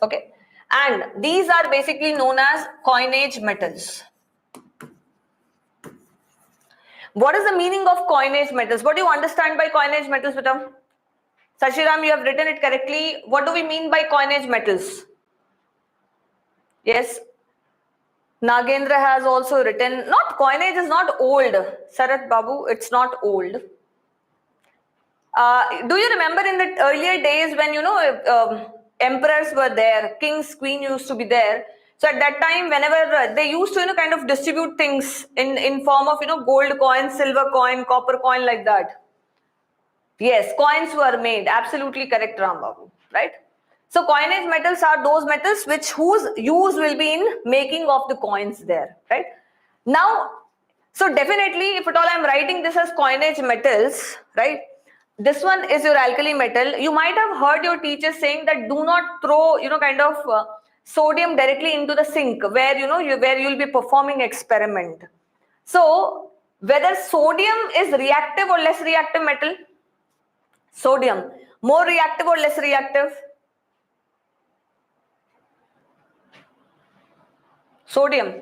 Speaker 1: okay? And these are basically known as coinage metals. What is the meaning of coinage metals? What do you understand by coinage metals, Vitam? Sashiram, you have written it correctly. What do we mean by coinage metals? Yes. Nagendra has also written, not coinage is not old. Sarat Babu, it's not old. Do you remember in the earlier days when, emperors were there, kings, queen used to be there. So at that time, whenever they used to, kind of distribute things in form of, gold coin, silver coin, copper coin, like that. Yes, coins were made. Absolutely correct, Ram Babu, right? So coinage metals are those metals whose use will be in making of the coins there, right? Now, so definitely, if at all I'm writing this as coinage metals, right? This one is your alkali metal. You might have heard your teacher saying that do not throw, sodium directly into the sink where, where you'll be performing experiment. So whether sodium is reactive or less reactive metal? Sodium, more reactive or less reactive? Sodium,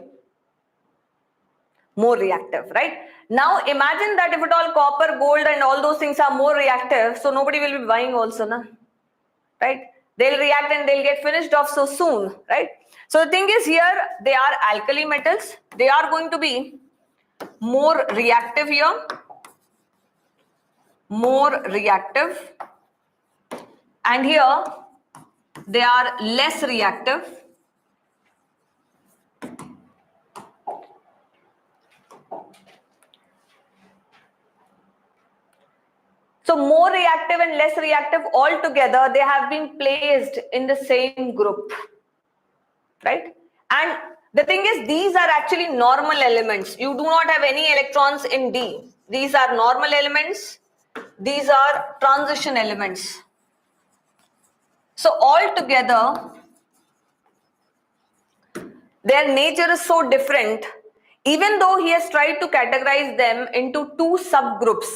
Speaker 1: more reactive, right? Now imagine that if at all copper, gold and all those things are more reactive, so nobody will be buying also, na? Right? They'll react and they'll get finished off so soon, right? So the thing is here, they are alkali metals. They are going to be more reactive here, more reactive, and here they are less reactive. So more reactive and less reactive altogether, they have been placed in the same group, right? And the thing is, these are actually normal elements. You do not have any electrons in D. These are normal elements. These are transition elements. So altogether, their nature is so different, even though he has tried to categorize them into two subgroups.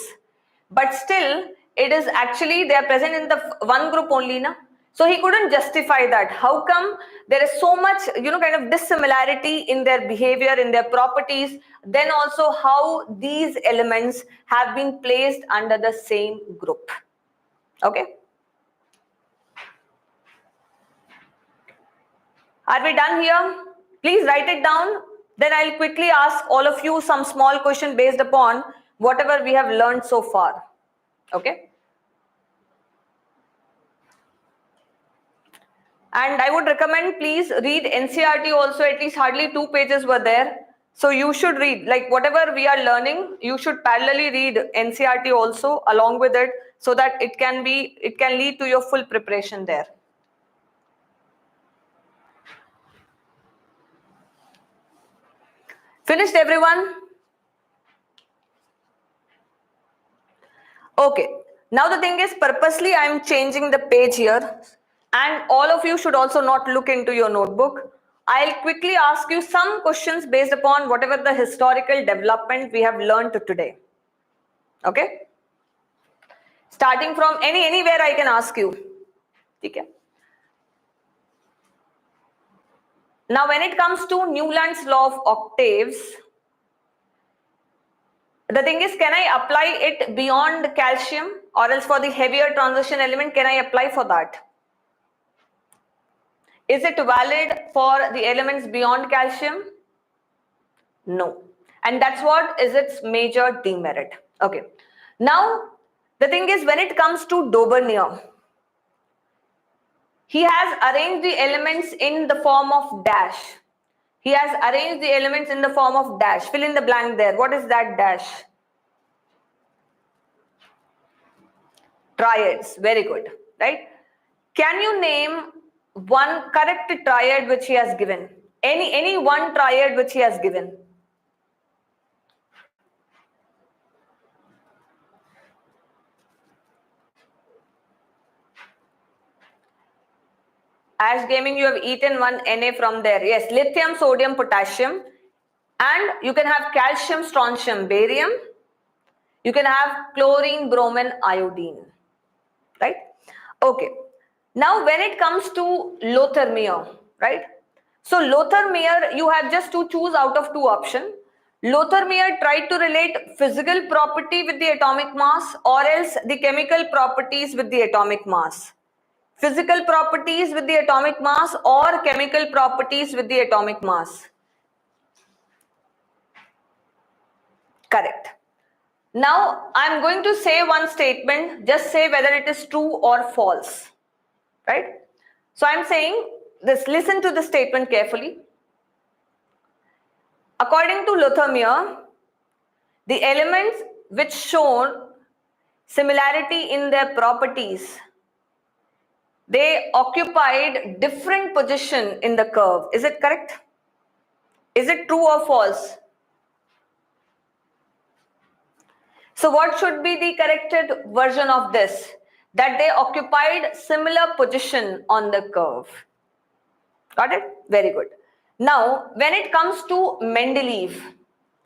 Speaker 1: But still, it is actually, they are present in the one group only, na? So he couldn't justify that. How come there is so much, kind of dissimilarity in their behavior, in their properties, then also how these elements have been placed under the same group. Okay. Are we done here? Please write it down. Then I'll quickly ask all of you some small question based upon whatever we have learned so far. Okay. And I would recommend, please read NCERT also. At least hardly 2 pages were there. So you should read, like whatever we are learning, you should parallelly read NCERT also along with it, so that it can lead to your full preparation there. Finished, everyone? Okay. Now the thing is, purposely I am changing the page here, and all of you should also not look into your notebook. I'll quickly ask you some questions based upon whatever the historical development we have learned today. Okay? Starting from anywhere I can ask you. Okay? Now, when it comes to Newlands law of octaves, the thing is, can I apply it beyond calcium, or else for the heavier transition element, can I apply for that? Is it valid for the elements beyond calcium? No. And that's what is its major demerit. Okay. Now, the thing is, when it comes to Doberiener, he has arranged the elements in the form of dash. He has arranged the elements in the form of dash. Fill in the blank there. What is that dash? Triads. Very good. Right? Can you name one correct triad which he has given? Any one triad which he has given? Ash Gaming, you have eaten one Na from there. Yes, lithium, sodium, potassium. And you can have calcium, strontium, barium. You can have chlorine, bromine, iodine. Right? Okay. Now, when it comes to Lothar Meyer, right? So, Lothar Meyer, you have just to choose out of two options. Lothar Meyer tried to relate physical property with the atomic mass, or else the chemical properties with the atomic mass. Physical properties with the atomic mass or chemical properties with the atomic mass. Correct. Now, I am going to say one statement. Just say whether it is true or false. Right? So, I am saying this. Listen to the statement carefully. According to Lothar Meyer, the elements which show similarity in their properties, they occupied different position in the curve. Is it correct? Is it true or false? So what should be the corrected version of this? That they occupied similar position on the curve. Got it? Very good. Now, when it comes to Mendeleev,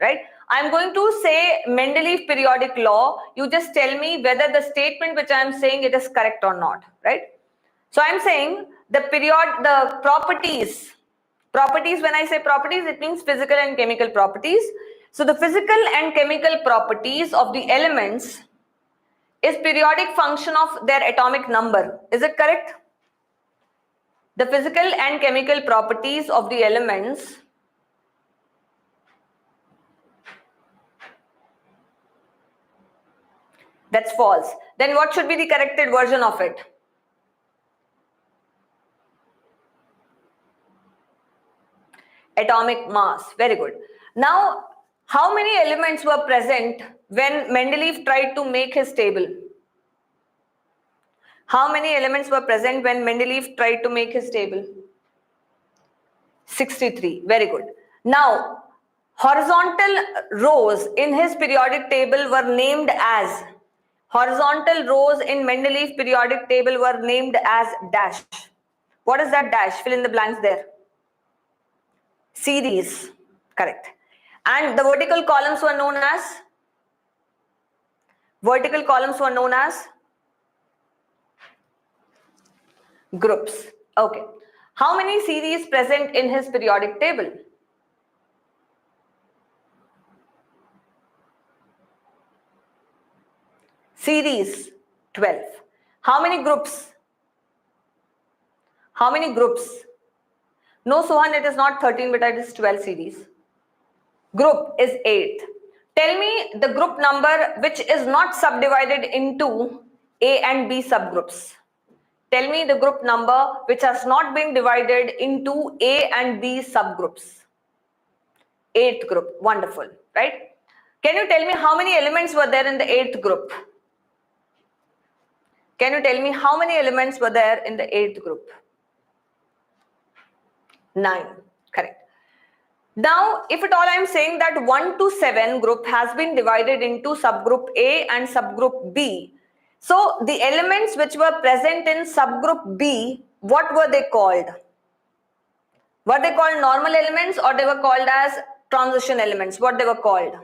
Speaker 1: right? I'm going to say Mendeleev periodic law. You just tell me whether the statement which I'm saying it is correct or not, right? So I'm saying the properties, when I say properties, it means physical and chemical properties. So the physical and chemical properties of the elements is periodic function of their atomic number. Is it correct? The physical and chemical properties of the elements that's false. Then what should be the corrected version of it? Atomic mass. Very good. Now, how many elements were present when Mendeleev tried to make his table? How many elements were present when Mendeleev tried to make his table? 63. Very good. Now, horizontal rows in his periodic table were named as, horizontal rows in Mendeleev periodic table were named as dash. What is that dash? Fill in the blanks there. Series. Correct. And the vertical columns were known as? Vertical columns were known as? Groups. Okay. How many series present in his periodic table? Series 12. How many groups? How many groups? No, Sohan, it is not 13, but it is 12 series. Group is 8. Tell me the group number which is not subdivided into A and B subgroups. Tell me the group number which has not been divided into A and B subgroups. 8th group. Wonderful, right? Can you tell me how many elements were there in the 8th group? Can you tell me how many elements were there in the 8th group? 9. Correct. Now, if at all I am saying that 1 to 7 group has been divided into subgroup A and subgroup B. So, the elements which were present in subgroup B, what were they called? Were they called normal elements or they were called as transition elements? What they were called?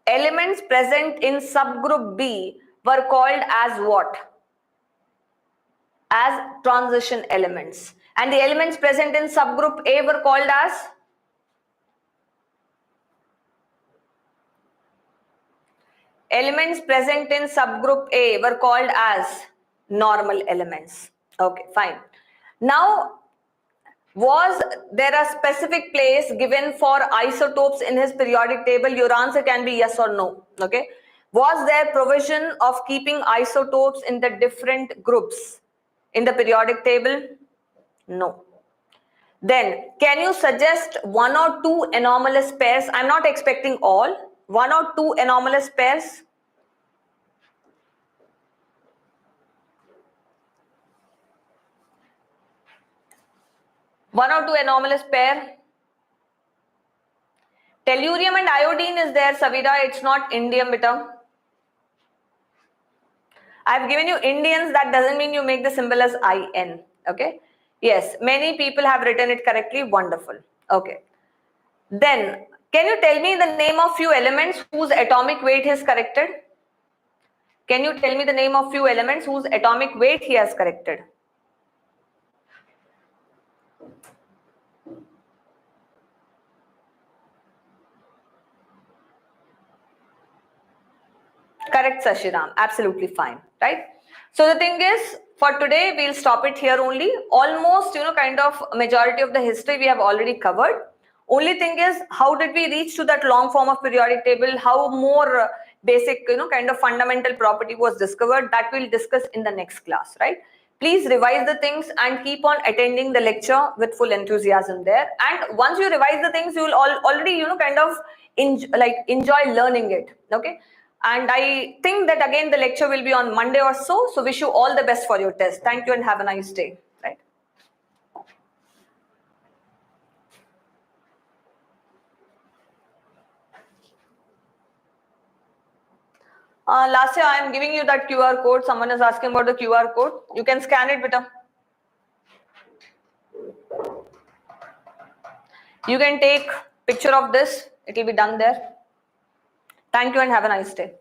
Speaker 1: Elements present in subgroup B were called as what? As transition elements. And the elements present in subgroup A were called as? Elements present in subgroup A were called as normal elements. Okay, fine. Now, was there a specific place given for isotopes in his periodic table? Your answer can be yes or no. Okay. Was there provision of keeping isotopes in the different groups in the periodic table? No. Then, can you suggest one or two anomalous pairs? I'm not expecting all. One or two anomalous pairs? One or two anomalous pair? Tellurium and iodine is there, Savita. It's not indium, beta. I've given you Indians. That doesn't mean you make the symbol as IN. Okay. Yes, many people have written it correctly. Wonderful. Okay. Then, can you tell me the name of few elements whose atomic weight is corrected? Can you tell me the name of few elements whose atomic weight he has corrected? Correct, Sashiram. Absolutely fine. Right? So the thing is, for today, we'll stop it here only. Almost, kind of majority of the history we have already covered. Only thing is, how did we reach to that long form of periodic table? How more basic, kind of fundamental property was discovered? That we'll discuss in the next class, right? Please revise the things and keep on attending the lecture with full enthusiasm there. And once you revise the things, you will already, kind of enjoy learning it. Okay. And I think that again the lecture will be on Monday or so. So wish you all the best for your test. Thank you and have a nice day. Right. Last year I am giving you that QR code. Someone is asking about the QR code. You can scan it, beta. You can take picture of this. It will be done there. Thank you and have a nice day.